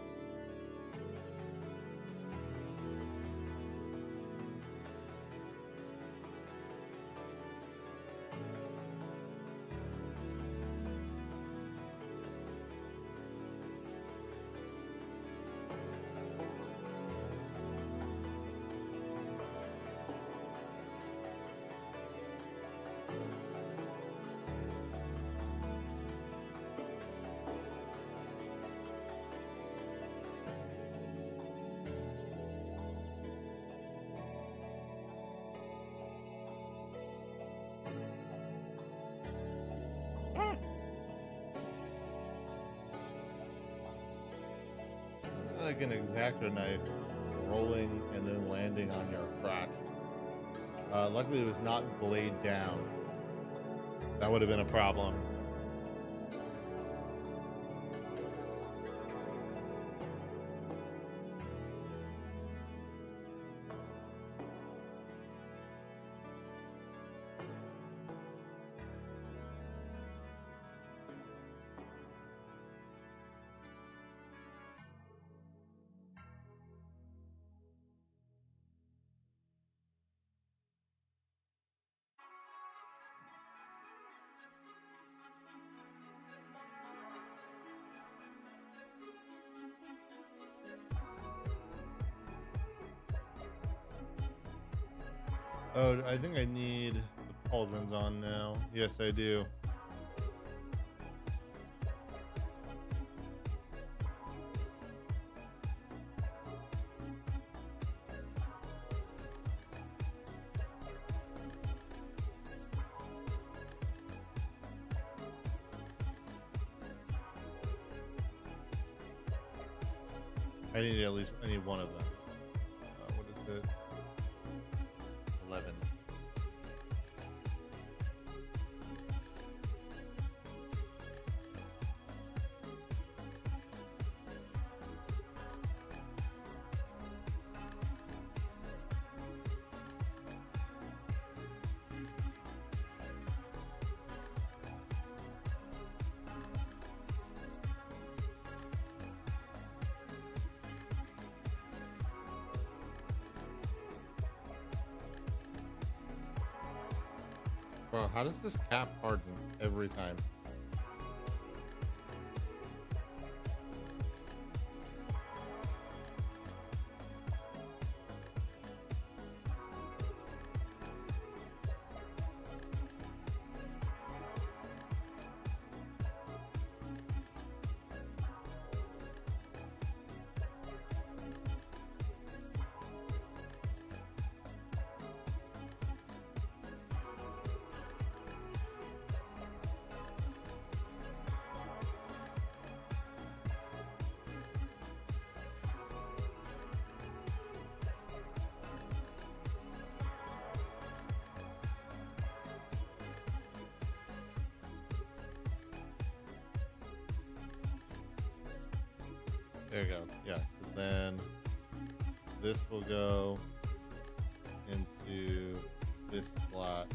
Like an X-Acto knife rolling and then landing on your crotch. Luckily it was not blade down. That would have been a problem. Oh, I think I need the pauldrons on now. Yes, I do. I need one of them. What is it? 11. Bro, how does this cap harden every time? There you go. Yeah. Then this will go into this slot.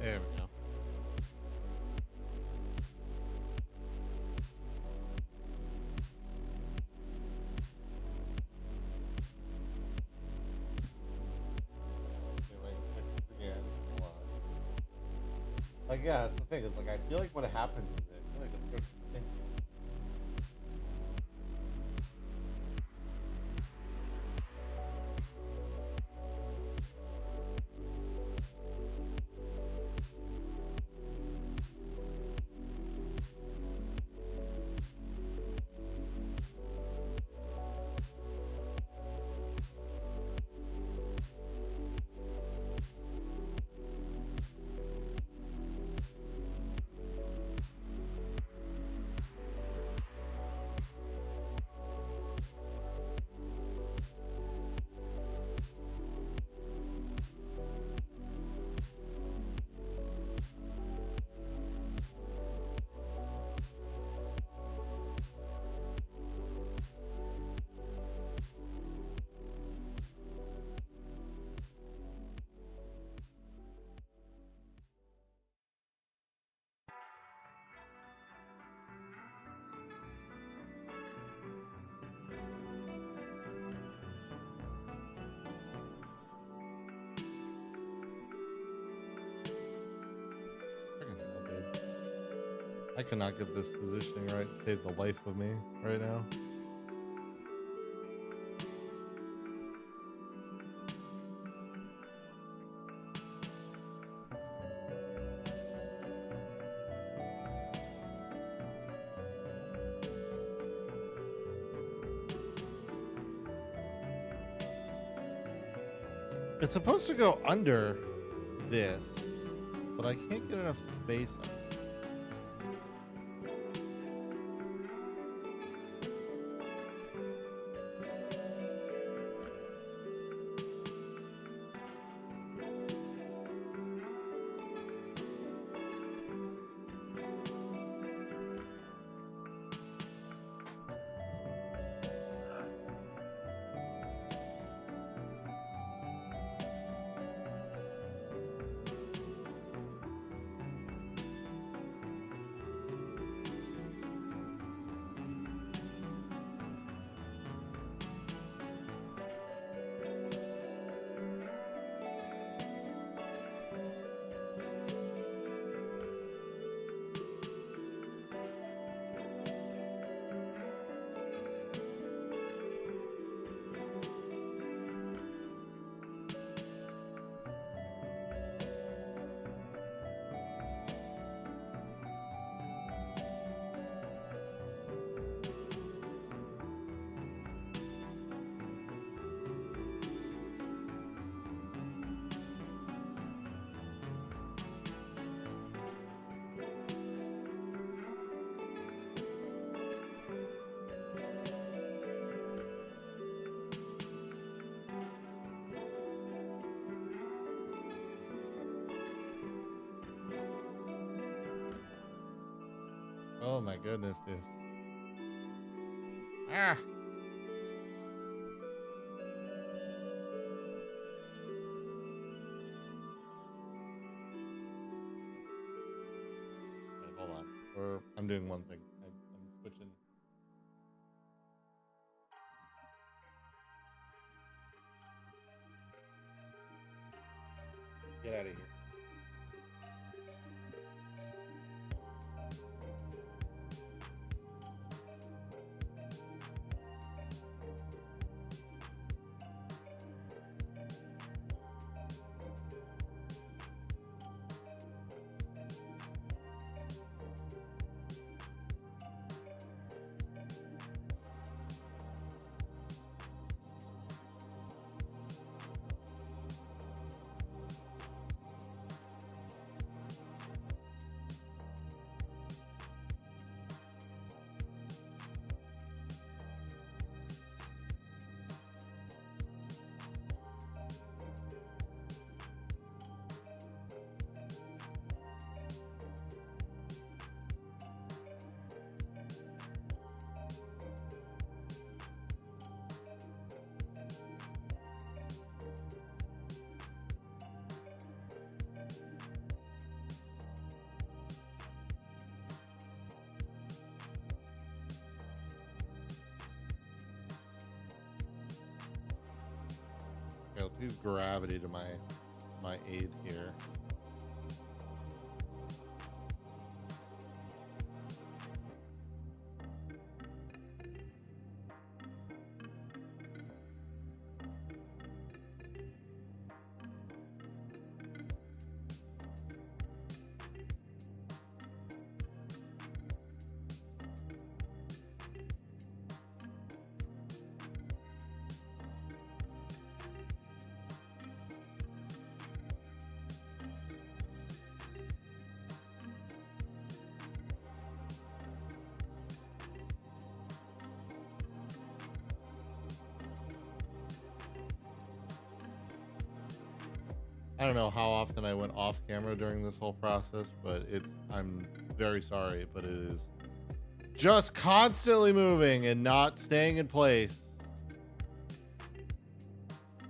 There we go. See if I can fix this again. Hold on. Like, yeah, that's the thing. It's like, I feel like what happens is I feel like it starts to sink. I cannot get this positioning right to save the life of me right now. It's supposed to go under this, but I can't get enough space on it. Oh my goodness, dude. Ah! Wait, hold on. I'm doing one thing. I'm switching. Get out of here. Okay, let's use gravity to my aid here. I don't know how often I went off camera during this whole process, but I'm very sorry, but it is just constantly moving and not staying in place.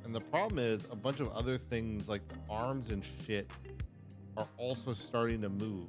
And the problem is a bunch of other things like the arms and shit are also starting to move.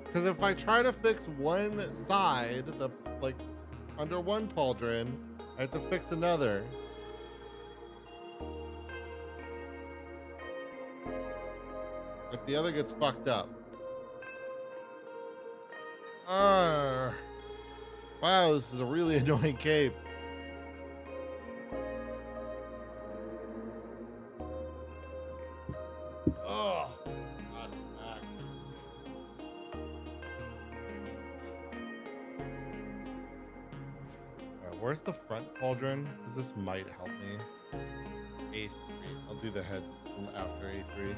Because if I try to fix one side, the like under one pauldron, I have to fix another. If the other gets fucked up. Wow, this is a really annoying cave. Oh, God, back. Alright, where's the front pauldron? Because this might help me. A3. I'll do the head after A3.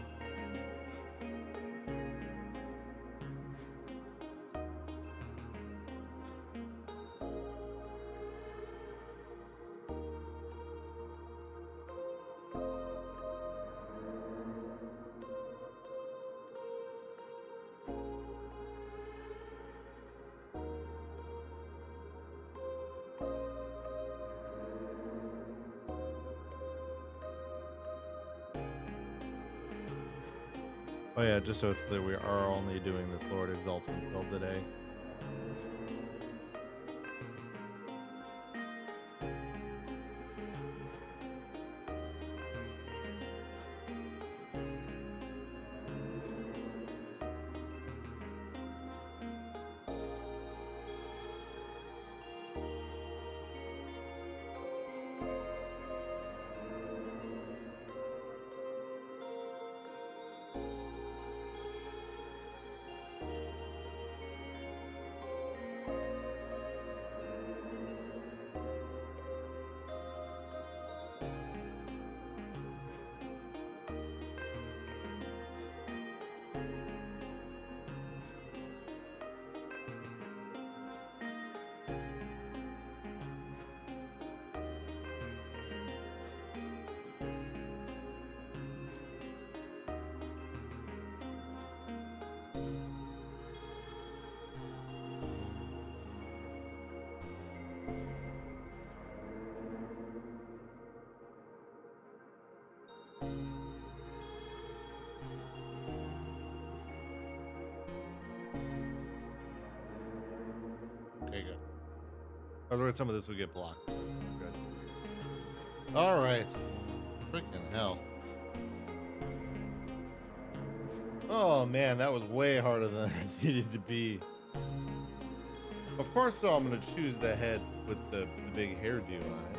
Oh yeah, just so it's clear, we are only doing the Lord Exaltant build today. Okay, good. Otherwise, some of this would get blocked. Good. All right. Freaking hell. Oh man, that was way harder than it needed to be. Of course, though, I'm gonna choose the head with the big hairdo on it.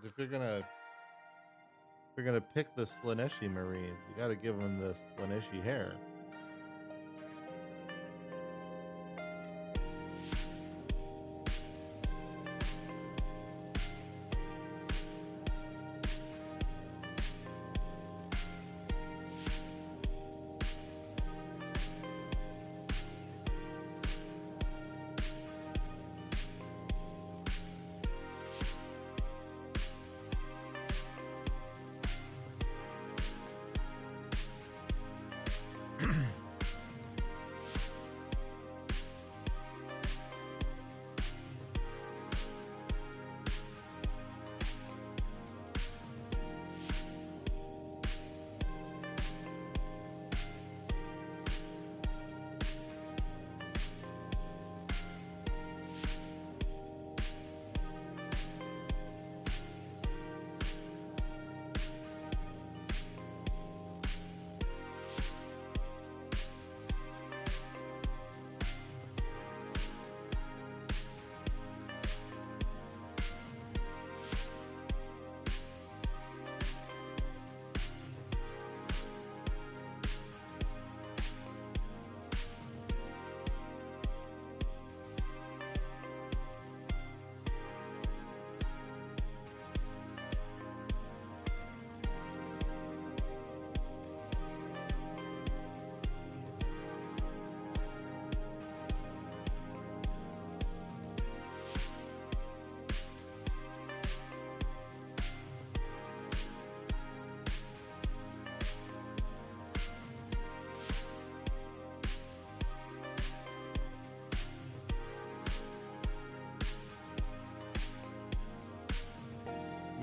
If you're gonna pick the Slaaneshi Marines, you gotta give them the Slaaneshi hair.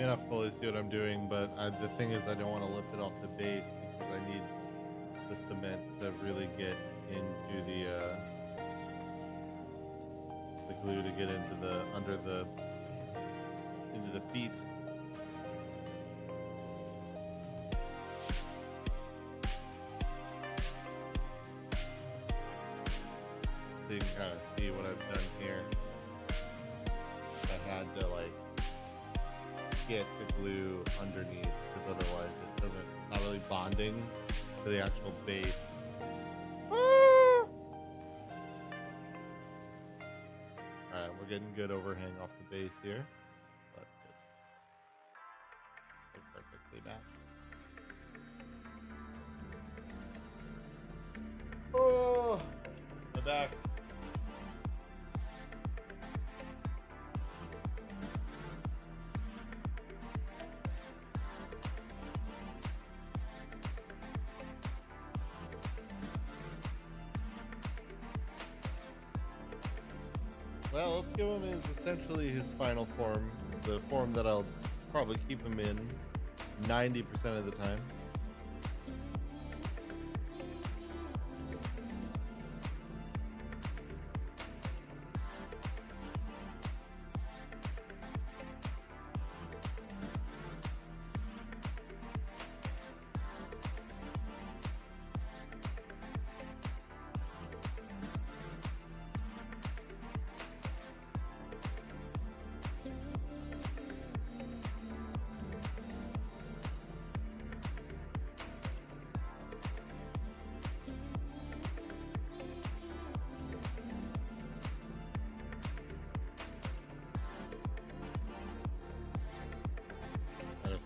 may not fully see what I'm doing, but the thing is, I don't want to lift it off the base because I need the cement to really get into the glue to get into the into the feet. So you can kind of see what I've done here. I had to like get the glue underneath because otherwise it doesn't, it's not really bonding to the actual base. Alright, we're getting good overhang off the base here. But it's perfectly back. Oh, the back. Well, let's give him essentially his final form, the form that I'll probably keep him in 90% of the time.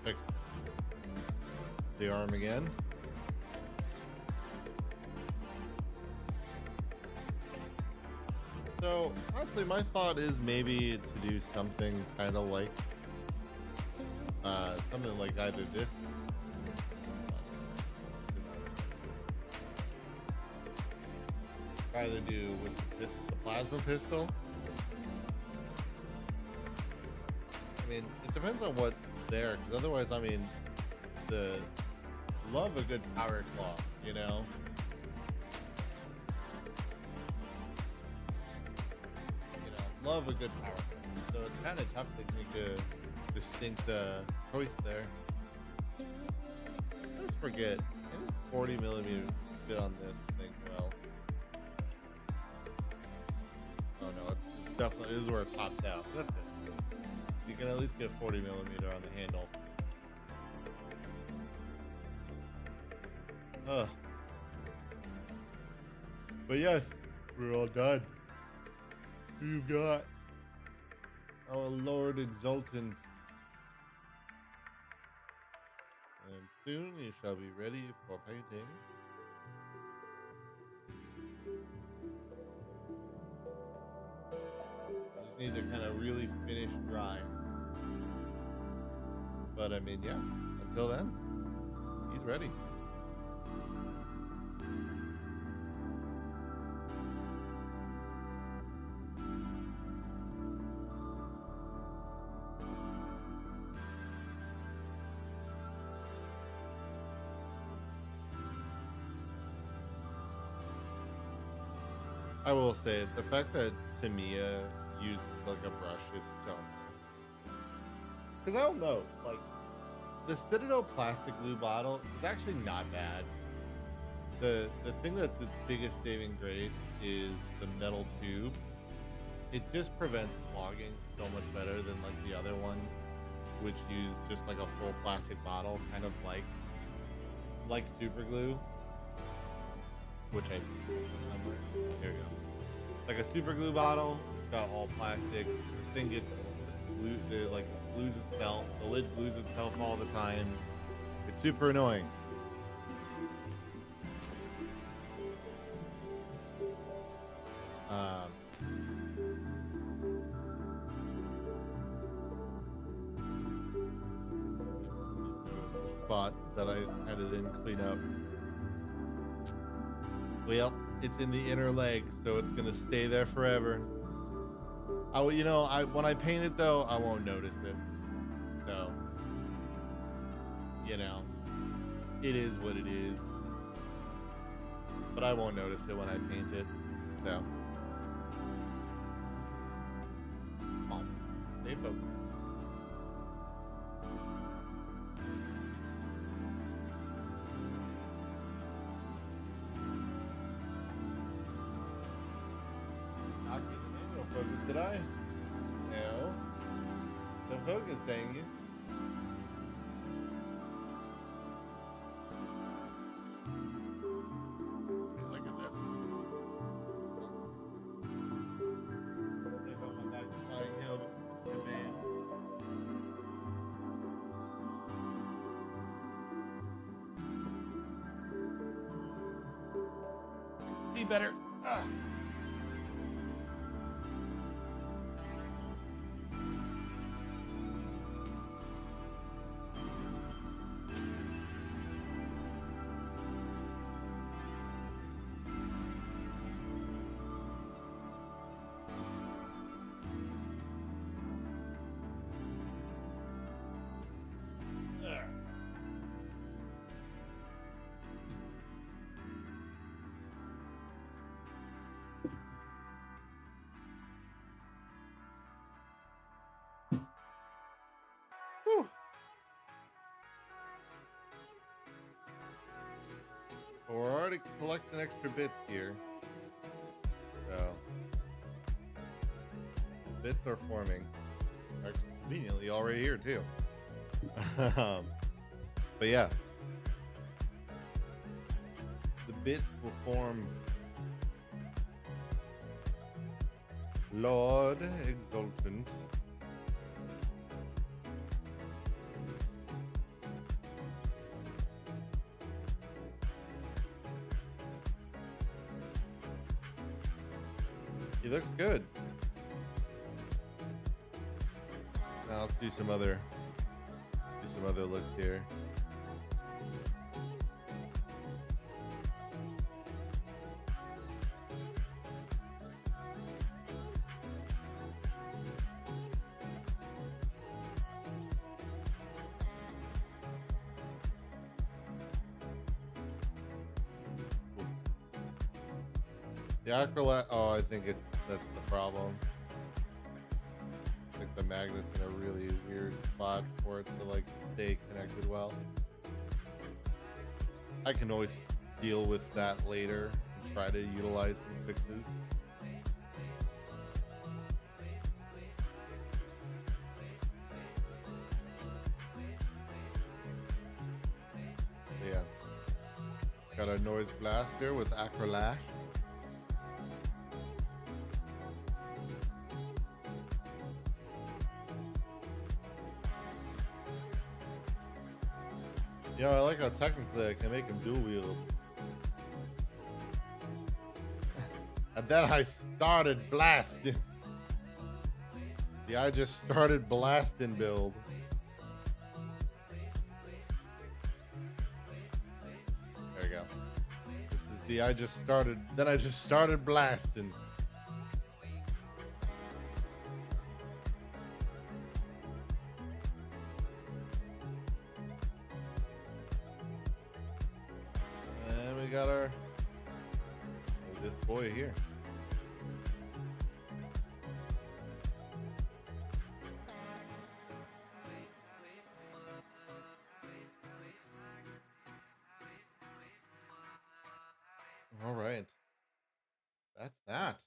Fix the arm again. So honestly, my thought is maybe to do something kind of like something like either this. Either do with this the plasma pistol. I mean, it depends on what's there, because otherwise, I mean, love a good power claw, you know. Love a good power claw. So it's kind of tough to make a distinct choice there. Let's forget. I think 40 millimeter fit on this thing well. Oh no, it definitely is where it pops out. That's good. You can at least get 40 millimeter on the handle. But yes, we're all done. You've got our Lord Exultant. And soon you shall be ready for painting. Just need to kind of really finish drying. But I mean, yeah, until then, he's ready. I will say, the fact that Tamiya uses like a brush is so nice. Because I don't know, like, the Citadel plastic glue bottle is actually not bad. The thing that's its biggest saving grace is the metal tube. It just prevents clogging so much better than like the other one, which used just like a full plastic bottle, kind of like super glue. Which I somewhere. Here we go. Like a super glue bottle, it's got all plastic. The thing gets glued, glues itself. The lid glues itself all the time. It's super annoying. The spot that I had it in clean up. Well, it's in the inner leg, so it's gonna stay there forever. When I paint it though, I won't notice it. So you know, it is what it is. But I won't notice it when I paint it. So, stay focused. Not getting the manual focus, did I? No. The focus, dang you. Look at this. They got my magnifying command. See better. Ah. Whew. We're already collecting extra bits here. So, bits are forming. Actually, conveniently already here too. But yeah. The bits will form. Lord Exultant. He looks good. Now let's do some other looks here. The acrylic, oh, I think that's the problem. I think the magnet's in a really weird spot for it to like stay connected well. I can always deal with that later and try to utilize some fixes. Yeah. Got a noise blaster with acrylac. Yeah, I like how technically I can make him dual wield. And then I started blasting. Yeah, I just started blasting build. There we go. This is the I just started blasting. Got our this boy here. All right, that's that.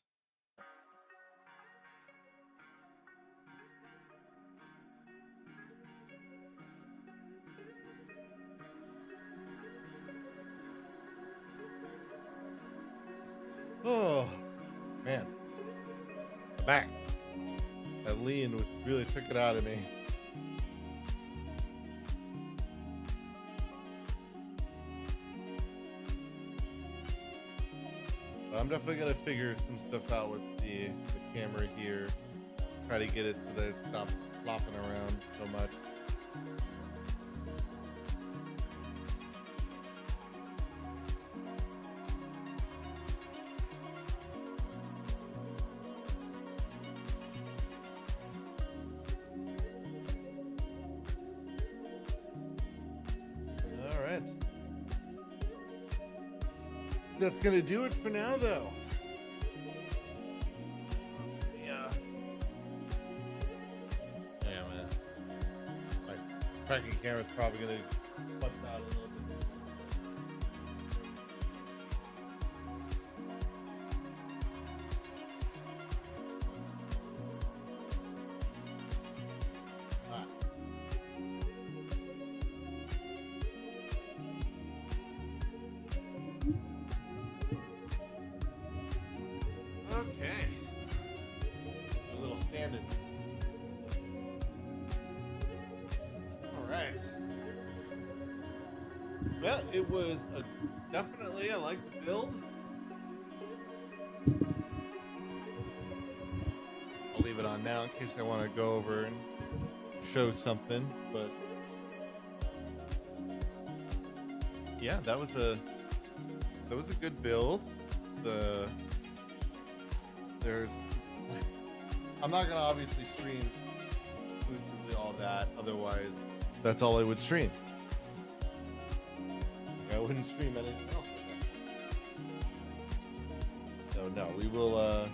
Oh, man. Back. That lean really took it out of me. I'm definitely going to figure some stuff out with the camera here. Try to get it so that it stops flopping around so much. that's gonna do it for now, though. Yeah. Yeah, man. My tracking camera's probably gonna bust out a little bit. Alright. Okay. A little standing. All right. Well, it was definitely, I like the build. I'll leave it on now in case I want to go over and show something. But yeah, that was a good build. I'm not gonna obviously stream exclusively all that. Otherwise, that's all I would stream. I wouldn't stream anything else. So no, we will.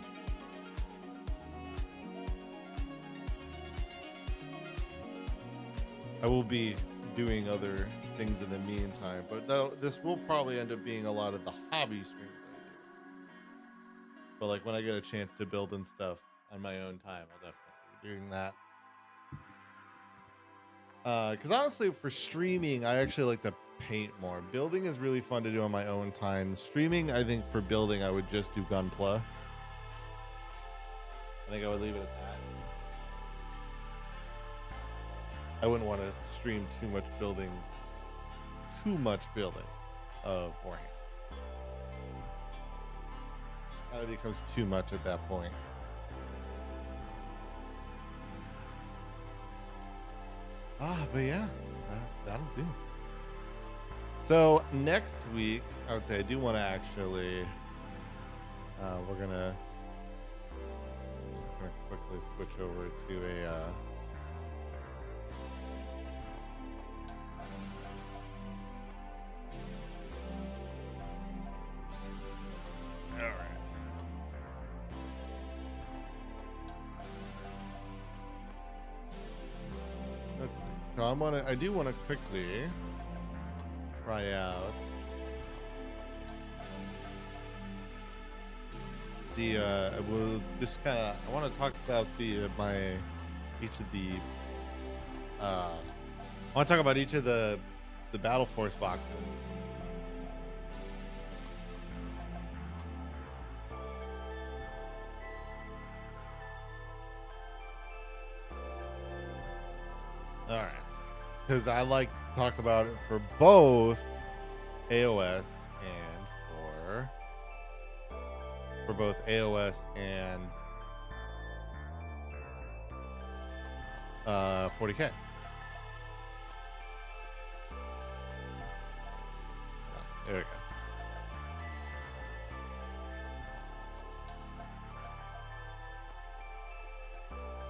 I will be doing other things in the meantime, but this will probably end up being a lot of the hobby streams. But like when I get a chance to build and stuff on my own time, I'll definitely be doing that. Because honestly, for streaming, I actually like to paint more. Building is really fun to do on my own time. Streaming, I think for building, I would just do Gunpla. I think I would leave it at that. I wouldn't want to stream too much building of Warhammer. Kind of becomes too much at that point. But yeah, that'll do. So next week, I would say I do want to actually, we're gonna quickly switch over to a. All right. Let's see. So I do want to quickly try out the we'll just kind of I want to talk about the I want to talk about each of the Battle Force boxes. All right, because I like to talk about it for both AOS and for both AOS and 40K. There we go.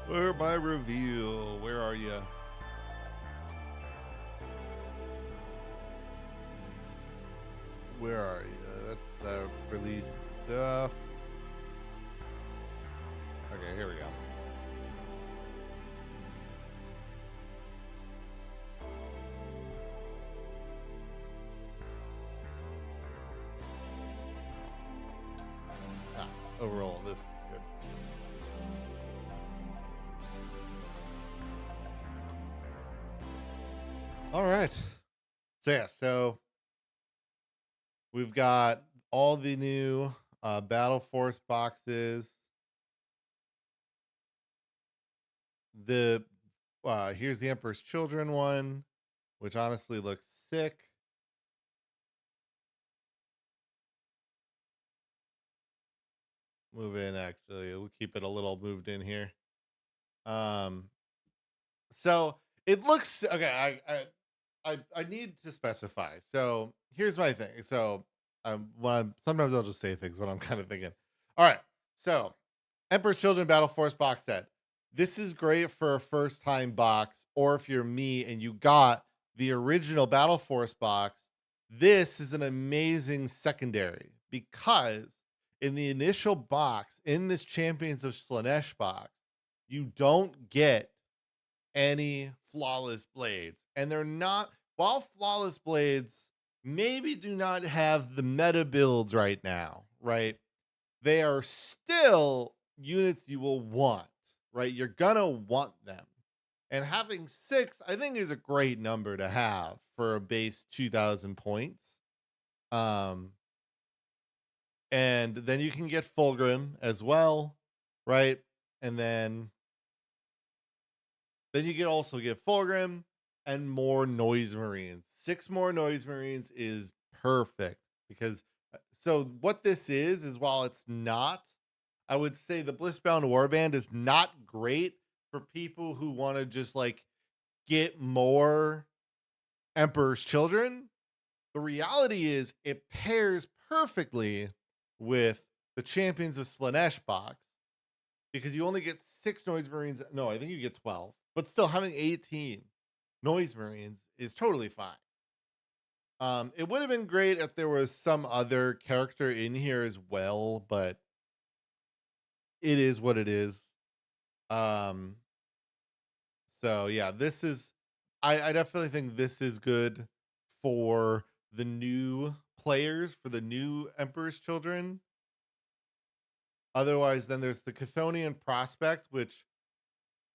Where my reveal? Where are you? Where are you? That's the release stuff. Okay, here we go. Overall, this is good. All right. So yeah, so we've got all the new Battle Force boxes. The here's the Emperor's Children one, which honestly looks sick. Move in, actually. We'll keep it a little moved in here. So it looks okay. I need to specify. So here's my thing. So sometimes I'll just say things when I'm kind of thinking. All right. So Emperor's Children Battle Force box set. This is great for a first time box, or if you're me and you got the original Battle Force box, this is an amazing secondary because in the initial box, in this Champions of Slanesh box, you don't get any flawless blades. And they're not, while flawless blades maybe do not have the meta builds right now, right? They are still units you will want, right? You're gonna want them. And having 6, I think, is a great number to have for a base 2000 points. Um, and then you can get Fulgrim as well, right? And then you can also get Fulgrim and more Noise Marines. 6 more Noise Marines is perfect because so what this is while it's not, I would say the Blissbound Warband is not great for people who want to just like get more Emperor's Children. The reality is it pairs perfectly with the Champions of Slanesh box because you only get 6 Noise Marines. No, I think you get 12, but still having 18 Noise Marines is totally fine. It would have been great if there was some other character in here as well, but it is what it is. Um, so yeah, this is, I definitely think this is good for the new players, for the new Emperor's Children. Otherwise, then there's the Chthonian Prospect, which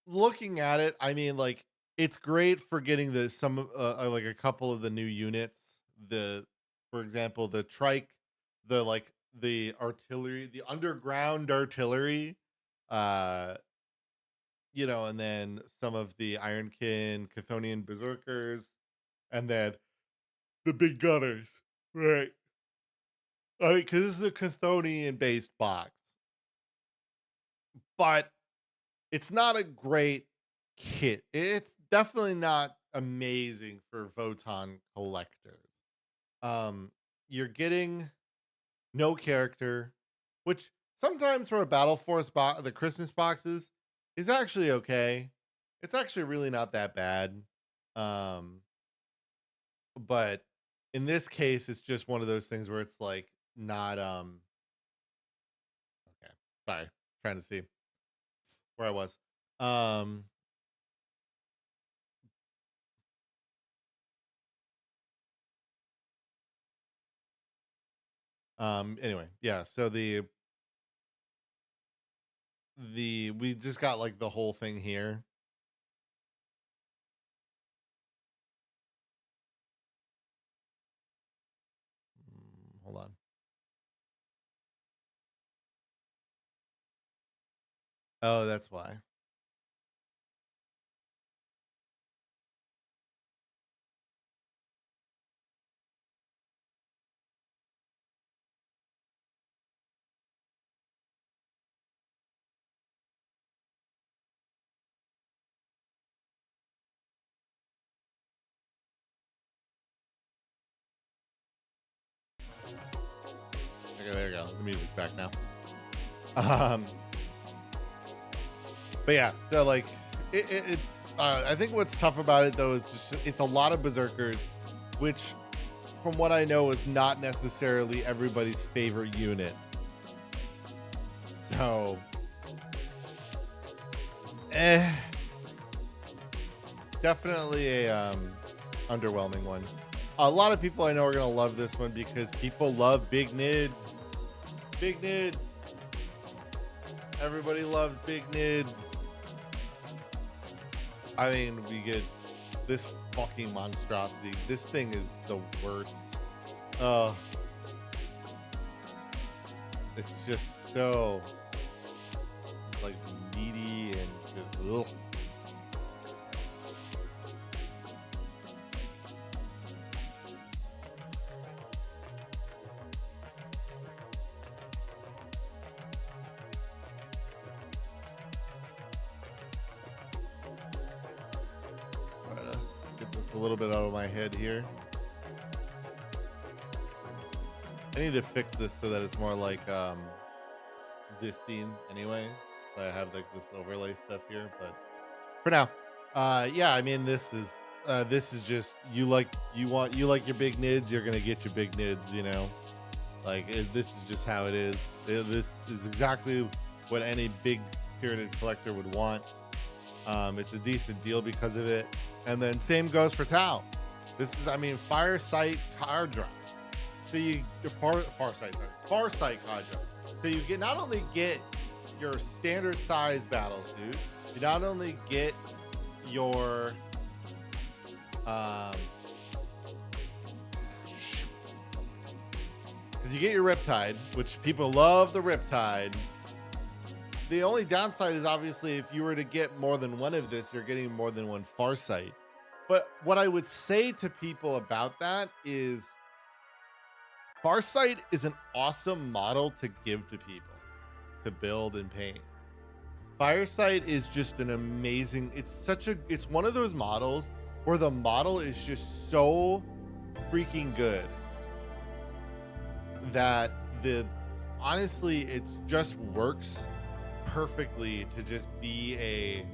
looking at it, I mean, like it's great for getting the some like a couple of the new units. The, for example, the trike, the like the artillery, the underground artillery, uh, you know, and then some of the Ironkin, Chthonian berserkers, and then the big gunners, right? I mean, because this is a Chthonian based box, but it's not a great kit. It's definitely not amazing for Votann collectors. You're getting no character, which sometimes for a Battle Force box, the Christmas boxes is actually okay. It's actually really not that bad. Um, but in this case, it's just one of those things where it's like not okay. Sorry, trying to see where I was. Um anyway, yeah, so the we just got like the whole thing here. Hold on. Oh, that's why. Okay, there you go. The music's back now. Um, but yeah, so like it I think what's tough about it though is just it's a lot of berserkers, which from what I know is not necessarily everybody's favorite unit. So eh, definitely a underwhelming one. A lot of people I know are gonna love this one because people love big nids. Big nids. Everybody loves big nids. I mean, we get this fucking monstrosity. This thing is the worst. Oh, it's just so like meaty and just ugh. Try to get this a little bit out of my head here. I need to fix this so that it's more like this scene anyway. So I have like this overlay stuff here, but for now, yeah, I mean this is just you like your big nids, you're gonna get your big nids, you know. Like this is just how it is. This is exactly what any big Tyranid collector would want. It's a decent deal because of it. And then same goes for Tau. This is, I mean, Farsight card drop. So you Farsight card drop. So you get not only get your standard size battle suit, you not only get your because you get your Riptide, which people love the Riptide. The only downside is obviously if you were to get more than one of this, you're getting more than one Farsight. But what I would say to people about that is Farsight is an awesome model to give to people to build and paint. Farsight is just an amazing, it's one of those models where the model is just so freaking good that honestly it just works perfectly to just be a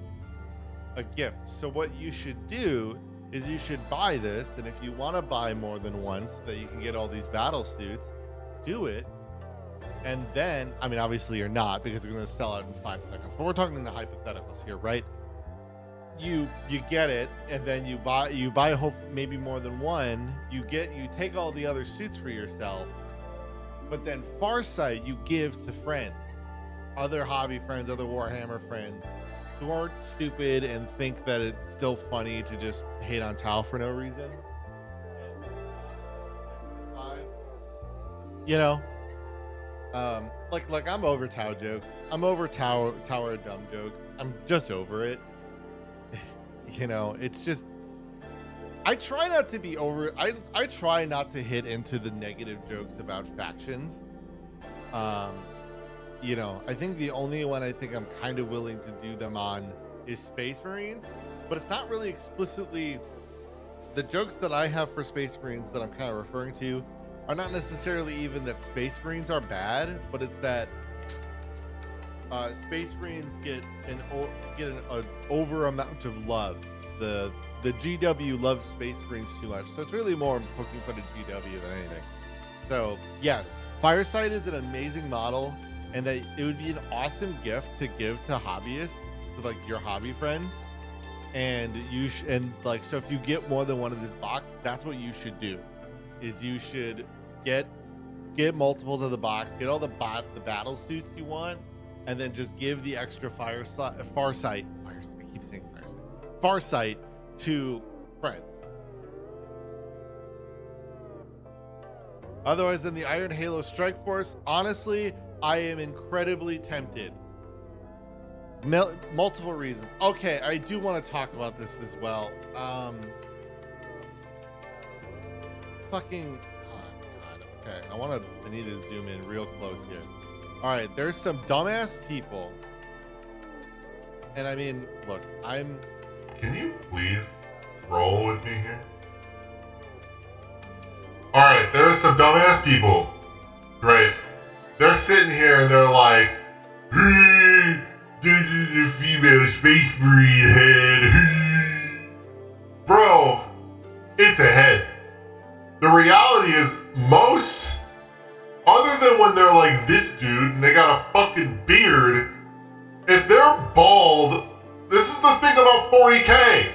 gift. So what you should do is you should buy this, and if you want to buy more than one so that you can get all these battle suits, do it. And then, I mean, obviously you're not, because it's going to sell out in 5 seconds, but we're talking in the hypotheticals here, right? You get it, and then you buy maybe more than one. You take all the other suits for yourself, but then Farsight you give to friends, other hobby friends, other Warhammer friends who aren't stupid and think that it's still funny to just hate on Tau for no reason. You know, like I'm over Tau jokes. I'm over Tower of Dumb jokes. I'm just over it. You know, it's just, I try not to be over. I try not to hit into the negative jokes about factions. You know, I think the only one I think I'm kind of willing to do them on is Space Marines, but it's not really explicitly. The jokes that I have for Space Marines that I'm kind of referring to are not necessarily even that Space Marines are bad, but it's that Space Marines get an over amount of love. The GW loves Space Marines too much, so it's really more poking fun at GW than anything. So yes, Farsight is an amazing model, and that it would be an awesome gift to give to hobbyists, to like your hobby friends. And so if you get more than one of this box, that's what you should do. Is you should get multiples of the box, get all the battle suits you want, and then just give the extra Farsight. I keep saying Farsight to friends. Otherwise, in the Iron Halo Strike Force, honestly, I am incredibly tempted. Multiple reasons. Okay, I do want to talk about this as well. Fucking, oh God. Okay, I need to zoom in real close here. All right, there's some dumbass people, and I mean, look, Can you please roll with me here? All right, there's some dumbass people, right? They're sitting here and they're like, this is a female Space Marine head. Bro, it's a head. The reality is most, other than when they're like this dude and they got a fucking beard, if they're bald, this is the thing about 40K.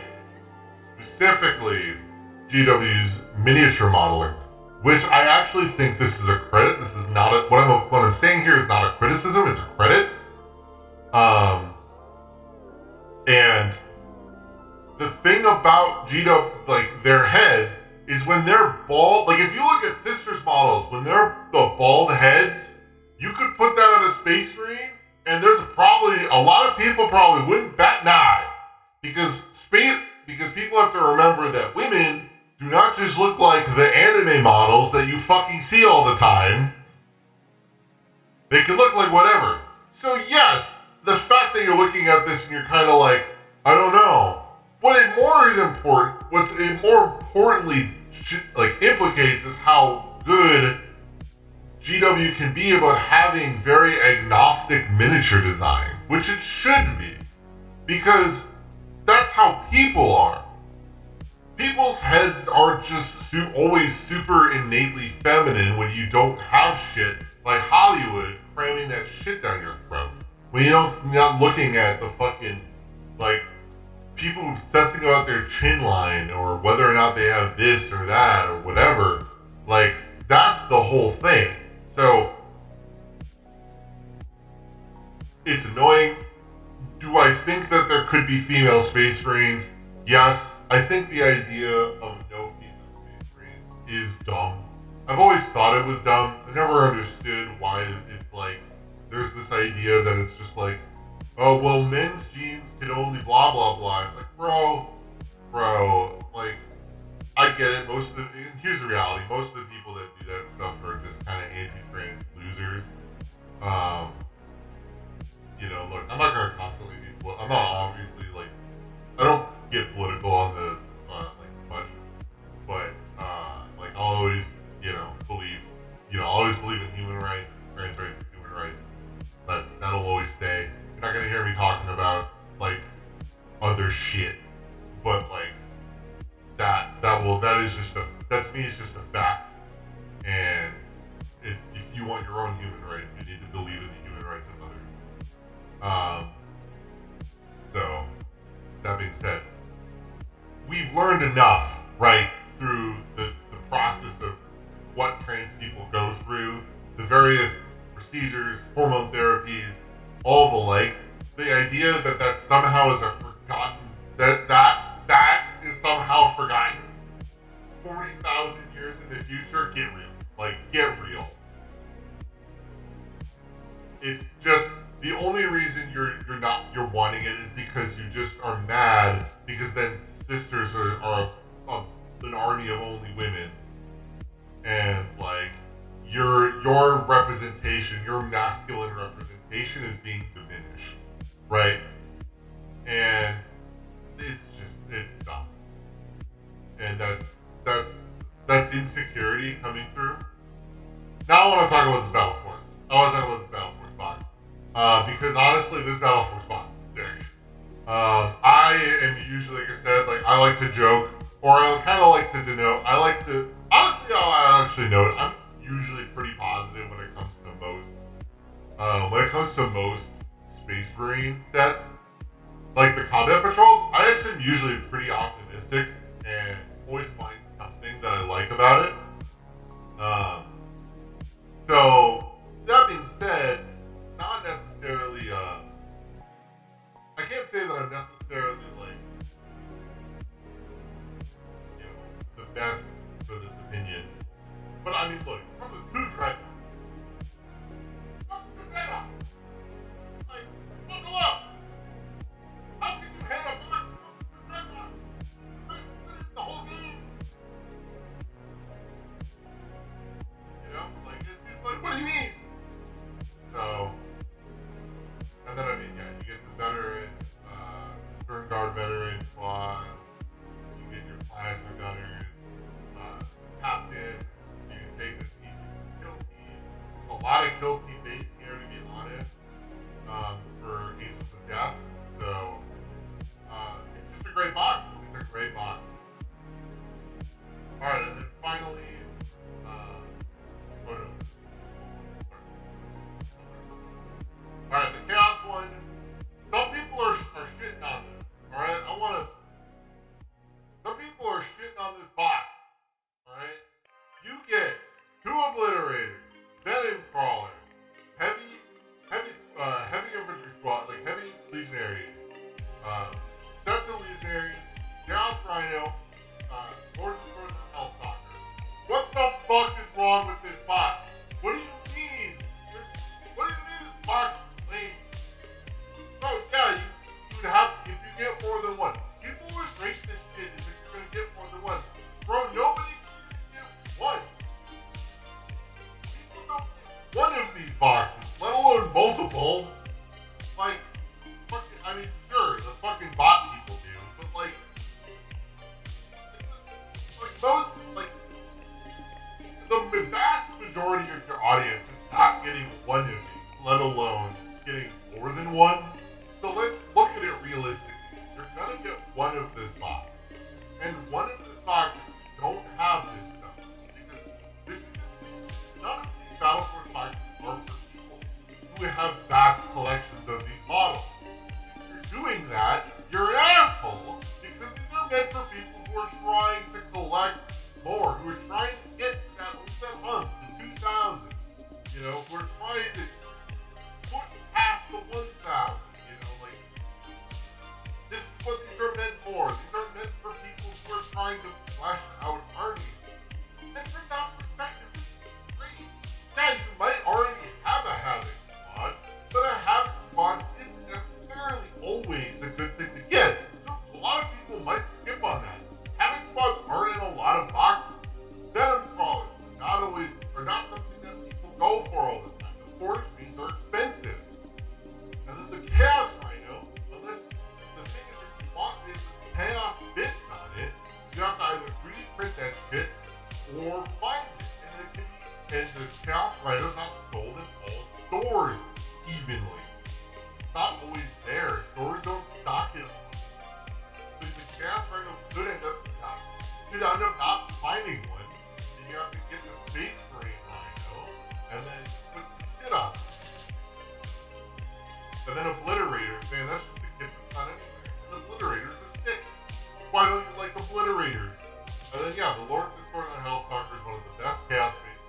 Specifically, GW's miniature modeling. Which I actually think this is a credit. This is not what I'm saying here is not a criticism, it's a credit. And the thing about GW, like their heads, is when they're bald, like if you look at Sisters models, when they're the bald heads, you could put that on a Space Marine, and there's probably, a lot of people probably wouldn't bat an eye. Because people have to remember that women do not just look like the anime models that you fucking see all the time. They can look like whatever. So yes, the fact that you're looking at this and you're kind of like, I don't know. What's it more importantly like implicates is how good GW can be about having very agnostic miniature design, which it should be. Because that's how people are. people's heads are just always super innately feminine when you don't have shit like Hollywood cramming that shit down your throat. When you're not looking at the fucking, like, people obsessing about their chin line or whether or not they have this or that or whatever. Like, that's the whole thing. So, it's annoying. Do I think that there could be female Space Marines? Yes. I think the idea of no female Space Marines is dumb. I've always thought it was dumb. I never understood why it's like, there's this idea that it's just like, oh, well, men's genes can only blah, blah, blah. It's like, bro, like, I get it. Here's the reality. Most of the people that do that stuff are just kind of anti-trans losers. You know, look, I'm not gonna constantly I'm not obviously, like, I don't get political on the, like, much, but, like, I'll always, I'll always believe in human rights, trans rights, human rights, but that'll always stay. You're not gonna hear me talking about, like, other shit, but, like, that to me is just a fact, and if you want your own human rights, you need to believe in the human rights of others. So, that being said, we've learned enough, right, through the process of what trans people go through, the various procedures, hormone therapies, all the like. The idea that somehow is a forgotten, that is somehow forgotten 40,000 years in the future, get real. Like, get real. It's just, the only reason you're wanting it is because you just are mad because then sisters are an army of only women, and like your representation, your masculine representation is being diminished, right? And it's dumb, and that's insecurity coming through. Now I want to talk about this Battle Force. Box. Because honestly, this Battle Force box is sick. I am usually, like I said, like, I like to joke, or I kind of like to denote. Honestly, I'll actually note, I'm usually pretty positive when it comes to most Space Marine sets. Like the combat patrols, I actually am usually pretty optimistic and always find something that I like about it. So, that being said, not necessarily, I can't say that I'm necessarily, like, the best for this opinion. But I mean, look, from the two Dreadnoughts. Like, buckle up! How can you hit a box with two Dreadnoughts? The whole game! Like, it's just like, what do you mean? So, and then, I mean, yeah, you get the veteran, Stern Guard veteran squad, you get your plasma gunners, captain, you can take this team to kill team. A lot of kill team bait here, to be honest, for Angels of Death. So, it's just a great box. It's a great box. Alright, and then finally, Alright, the Chaos one, some people are shitting on this. Alright, some people are shitting on this box. Alright? You get 2 Obliterators, Venom Crawler, heavy infantry squad, like heavy legionary, sets of legionary, Chaos Rhino, Lord of Hellstalker. What the fuck is wrong with this box? What do you mean? What do you mean this box is lame? So yeah, you would have, if you get more than one. People would rate this shit if you're gonna get more than one. Bro, nobody can get one. People don't get one of these boxes, let alone multiple. Like, fucking, I mean, sure, the fucking bot people do, but like most, like, the vast majority of your audience is not getting one of these, let alone getting more than one. So let's look at it realistically. You're gonna get one of this box, and one of this the Chaos Rhino's not sold in all stores evenly. It's not always there. Stores don't stock it. So the Chaos Rhino could end up not finding one, and you have to get the Space Marine Rhino, and then put the shit on it. And then Obliterator, man, that's just a kid that's not anywhere. And Obliterator's a dick. Why don't you like Obliterator? And then yeah, the Lord of Discord and Hellstalker is one of the best Chaos Space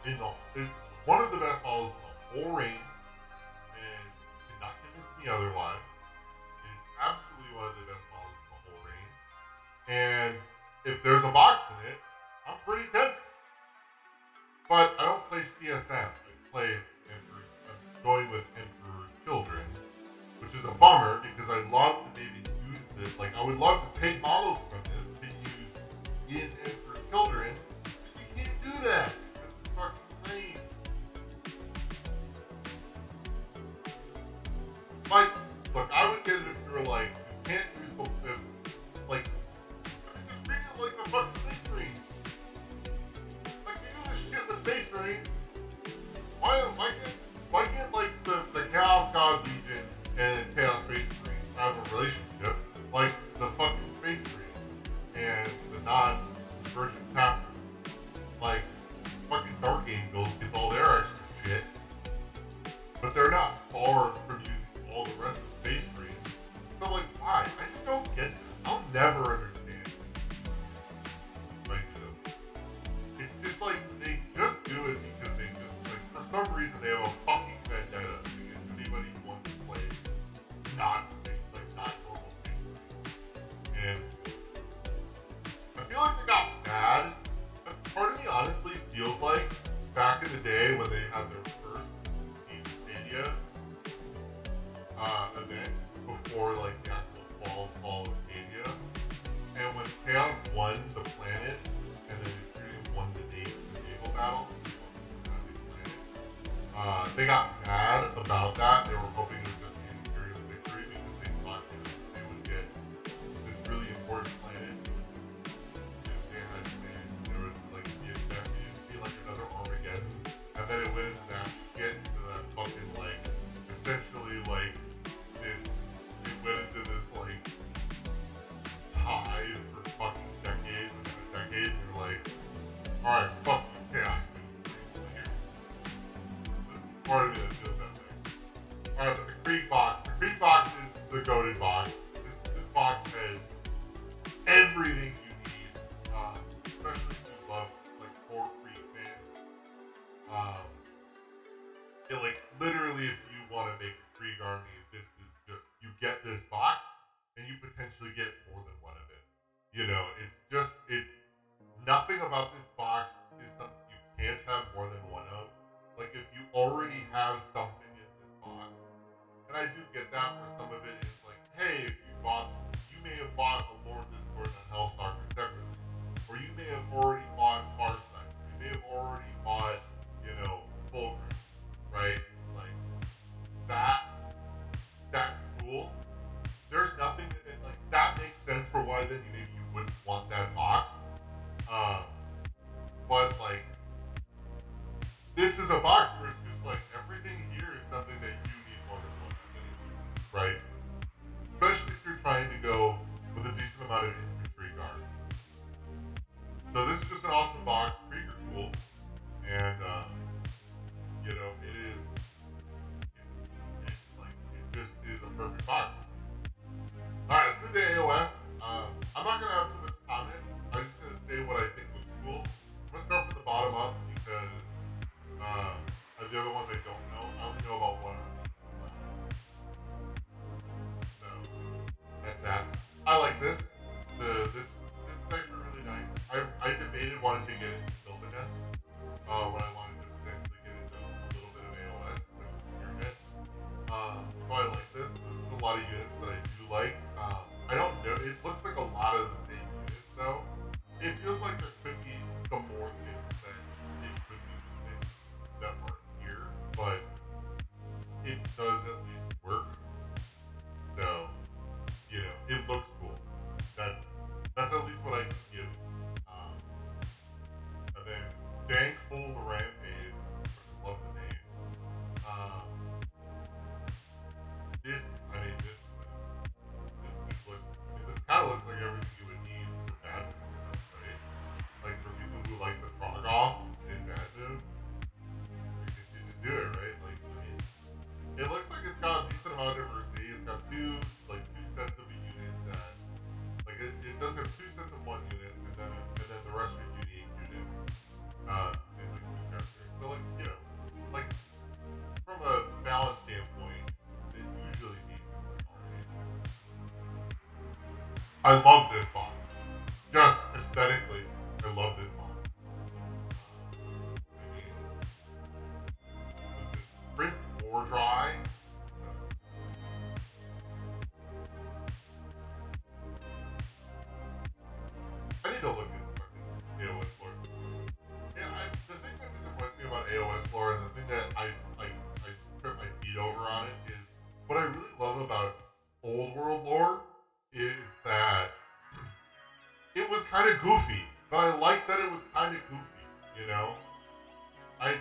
Marine models. It's one of the best models in the whole range, and you cannot convince me otherwise. It is absolutely one of the best models in the whole range. And if there's a box in it, I'm pretty tempted. But I don't play CSM. I play Emperor. I'm going with Emperor Children, which is a bummer because I'd love to maybe use this. Like, I would love to take models from this to use in Emperor Children, but you can't do that. It's fucking insane. Like, look, I would get it if you were like, you can't use the, like, just read it like the fucking Space Marine. Like, you do this shit with Space Marine. Why can't like the Chaos God Legion and Chaos Space Marine have a relationship like the fucking Space Marine and the non-Virgin Captain? Like, fucking Dark Angels gets all their extra shit, but they're not barred from using all the rest of Space Marine. So like, why? I just don't get that. I'll never understand. Like, it's just like they just do it because they just like for some reason they have a fucking vendetta against anybody who wants to play not normal Space Marine. And I feel like they got mad. Part of me honestly feels like back in the day when they had their first Stadia event before like the actual fall of Stadia, and when Chaos won the planet and then Ethereum won the naval battle, they got mad about that. They were hoping it was just an Ethereum victory because they thought they would get this really important planet. There would like be like another Armageddon, and then it went into that shit into that fucking like essentially like it went into this like high for fucking decades and decades. And you're like, all right, fuck you, Chaos. Part of me that feels that way. Alright, but the Krieg box. The Krieg box is the goated box. This box has everything you need, especially if you love like core Krieg fans. It like literally, if you want to make a Krieg army, this is just you get this box and you potentially get more than one of it. You know, nothing about this box is something you can't have more than one of. Like, if you already have something in this box, and I do get that where some of it is like, hey, if you may have bought a Lord Discord and a Hellstalker separately, or you may have already bought Farsight, you may have already bought, Fulgrim, right? Like, that's cool. There's nothing like, that makes sense for why then maybe you wouldn't want that box. But like, this is a box where it's just like everything here is something that you need more than one thing, right? Especially if you're trying to go with a decent amount of infantry guard. So this is just an awesome box, pretty cool, and it just is a perfect box. All right, let's move to AOS. I'm not gonna have too much comment. I'm just gonna say what I think looks cool. I'm gonna start from the bottom up because the other ones I don't know. I only know about one. So that's that. I like this. This is actually really nice. I debated wanting to get into Sylvanas when I wanted to potentially get into a little bit of AOS, especially Spearhead. So I like this. This is a lot of units that I do like. I don't know. It looks like a lot of the same units though. It feels like there could be some more things that it could be the things that are here, but it does at least work. So, it looks cool. That's at least what I can give. And then Dank I love this box. Just aesthetically, I love this box. I mean, Prince Mordrai. I need to look at fucking AOS lore. Yeah, the thing that disappoints me about AOS lore, and the thing that I trip my feet over on it, is what I really love about Old World lore is that it was kind of goofy, but I like that it was kind of goofy. You know, I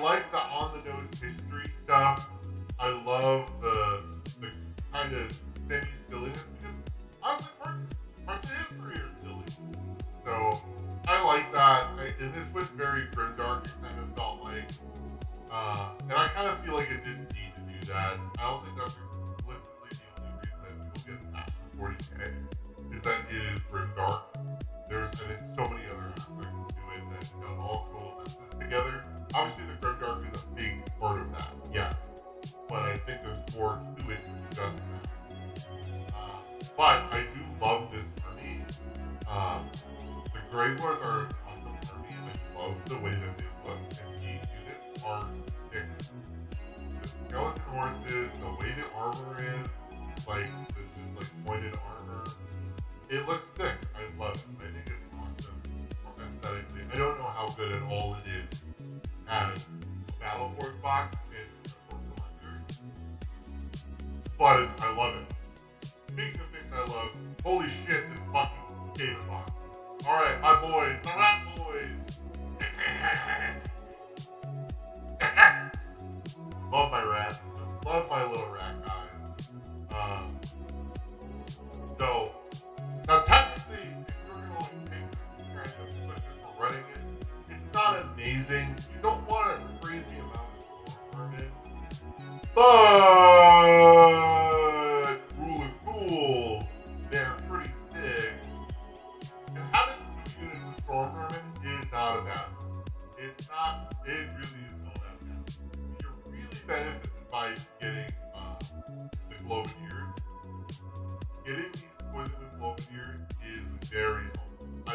like the on the nose history stuff. I love the kind of semi silliness because honestly, parts of history are silly. So I like that. And this was very grimdark. It kind of felt like, and I kind of feel like it didn't need to do that. I don't think that's explicitly the only reason that people get past 40K is that it is grimdark. There's, I think, so many other aspects to it that all coalesces together. Obviously, the grimdark is a big part of that, yeah. But I think there's more to it than just that. But I do love this army. The Grey Lords are an awesome army, and I love the way that they look. And these units are thick. The skeleton horses, the way the armor is, like this is like pointed armor. It looks thick. I love it. I think it's awesome aesthetically. I don't know how good at all it is as a Battle Force box in Collector, but I love it. Speaking of things I love, holy shit, this fucking Cave box. Alright, my boys, my rat boys. Love my rats. Love my little rat guys. So, now technically, if you're going to take kind of like for running it, it's not amazing. You don't want a crazy amount of vermin. But rule is cool. They're pretty thick. And having 2 units of storm vermin is not a bad one. It's not, it really is not that bad. You're really benefited by getting the Gloveneers. Getting these poisonous Gloveneers is very helpful. I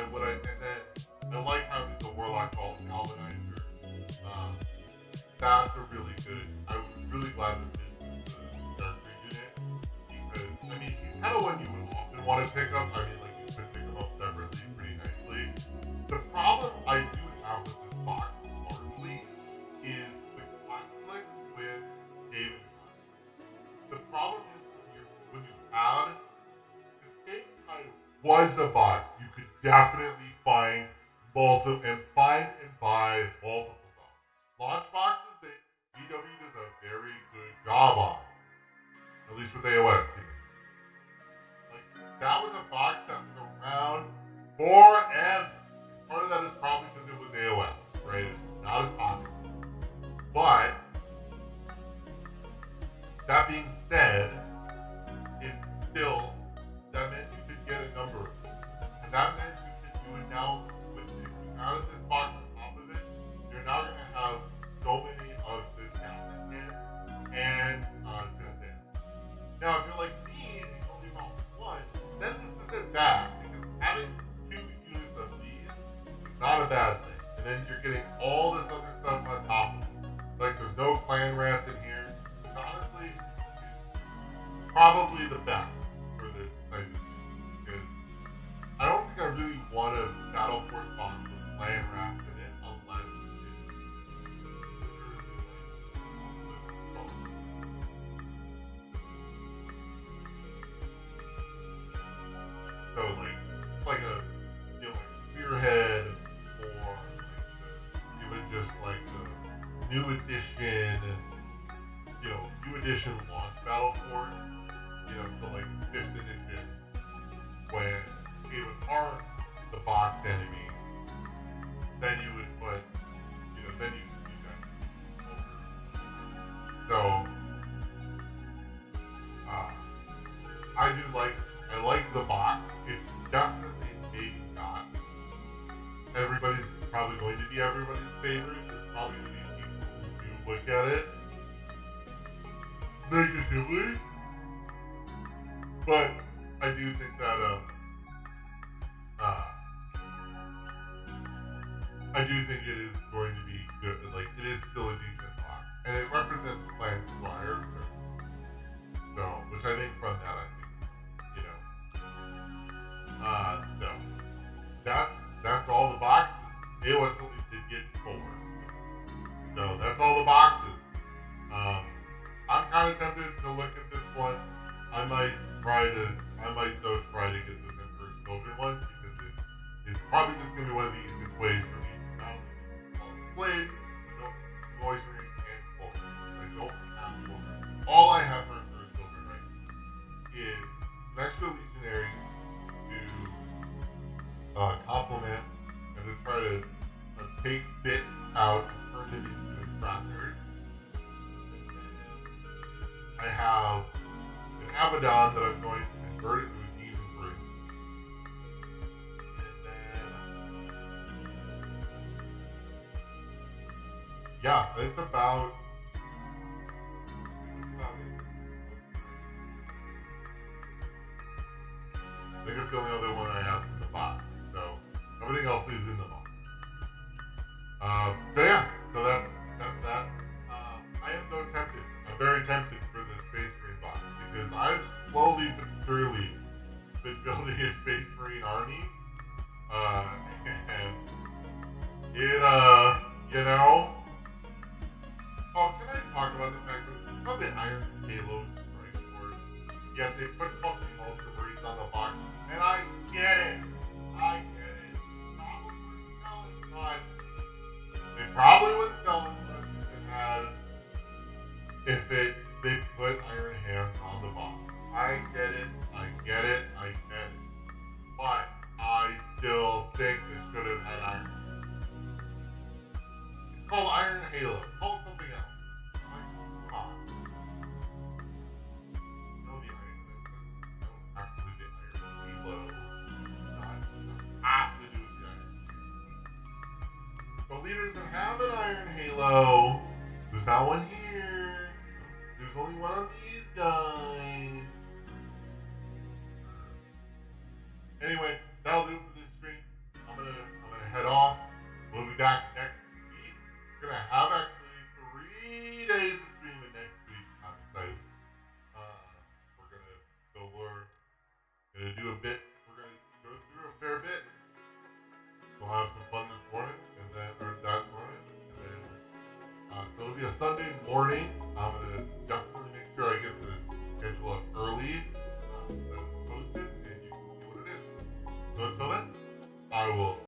like having the Warlock called Galvanizer. That's a really good. I was really glad that this was the Dark Ring unit because I mean he's kind of one you would often want to pick up. I mean like you could pick them up separately pretty nicely. The problem I do have with this box largely is the conflict with Haven. The problem is when you add this game was a box you could definitely find multiple and buy multiple boxes. Launch boxes that GW does a very good job on. At least with AOS. Like that was a box that was around forever. Part of that is probably because it was AOS, right? It's not as popular. But that being said, it's still that meant you could get a number of them. And that meant you could do it now with if you added this box on top of it, you're now gonna have so many of this captain in and Jazan. Now if you're like me and you only want one, then this isn't bad because having 2 units of these is not a bad thing. And then you're getting all this other stuff on top of it. Like there's no clan rats in here. Which honestly is probably the best for this type of thing. Because I don't think I really want a Battle Force box with clan rats in it unless so like a you know like a spearhead or like even just like the new edition launch Battle Force, you know, so like 5th edition when Haven are the box enemy, then you would put then you could do that. So I like the box. It's definitely maybe not everybody's probably going to be everybody's favorite. There's probably going to be people who do look at it negatively. But I do think that do think it is going to be good. Like, it is still a decent box, and it represents Clan Squire, so which I think from that, I think, you know, so that's all the boxes. AOS only did get 4, so that's all the boxes. I'm kind of tempted to look at this one. I might though try to get this Emperor's Children one because it is probably just going to be one of the easiest ways for me to now play. Voice ring and both. I don't have both. All I have for Emperor's Children right now is an extra legionary to complement and to try to take bits out and turn it into extractors. I have an Abaddon that I'm going to convert it to a Demon Brute. And then, yeah, that's about it. I think it's the only other one I have in the box. So everything else is in the box. So yeah, so that's that. I am so tempted. I'm very tempted for the Space Marine box because I've slowly but surely been building a Space Marine army. And it, you know. Oh, can I talk about the fact that some of the Iron Halo Strike Force, yet they put fucking Ultramarines on the box, and I get it. They probably wouldn't sell them if they put Iron Hands on the box. I get it. But I still think they should have had Iron Hands. It's called Iron Halo. Call it something else. Like, come on. No, the Iron Hands. Don't actually the Iron Halo. Not have to do with the Iron Halo. The leaders that have an Iron Halo, there's not one here. There's only one of these guys. Anyway, that'll do it for this stream. I'm gonna head off. We'll be back next week. We're gonna have actually 3 days of streaming next week. I'm excited. We're gonna do a bit. We're gonna go through a fair bit. We'll have some fun this morning, and then or that morning, and then so it'll be a Sunday morning. I'm gonna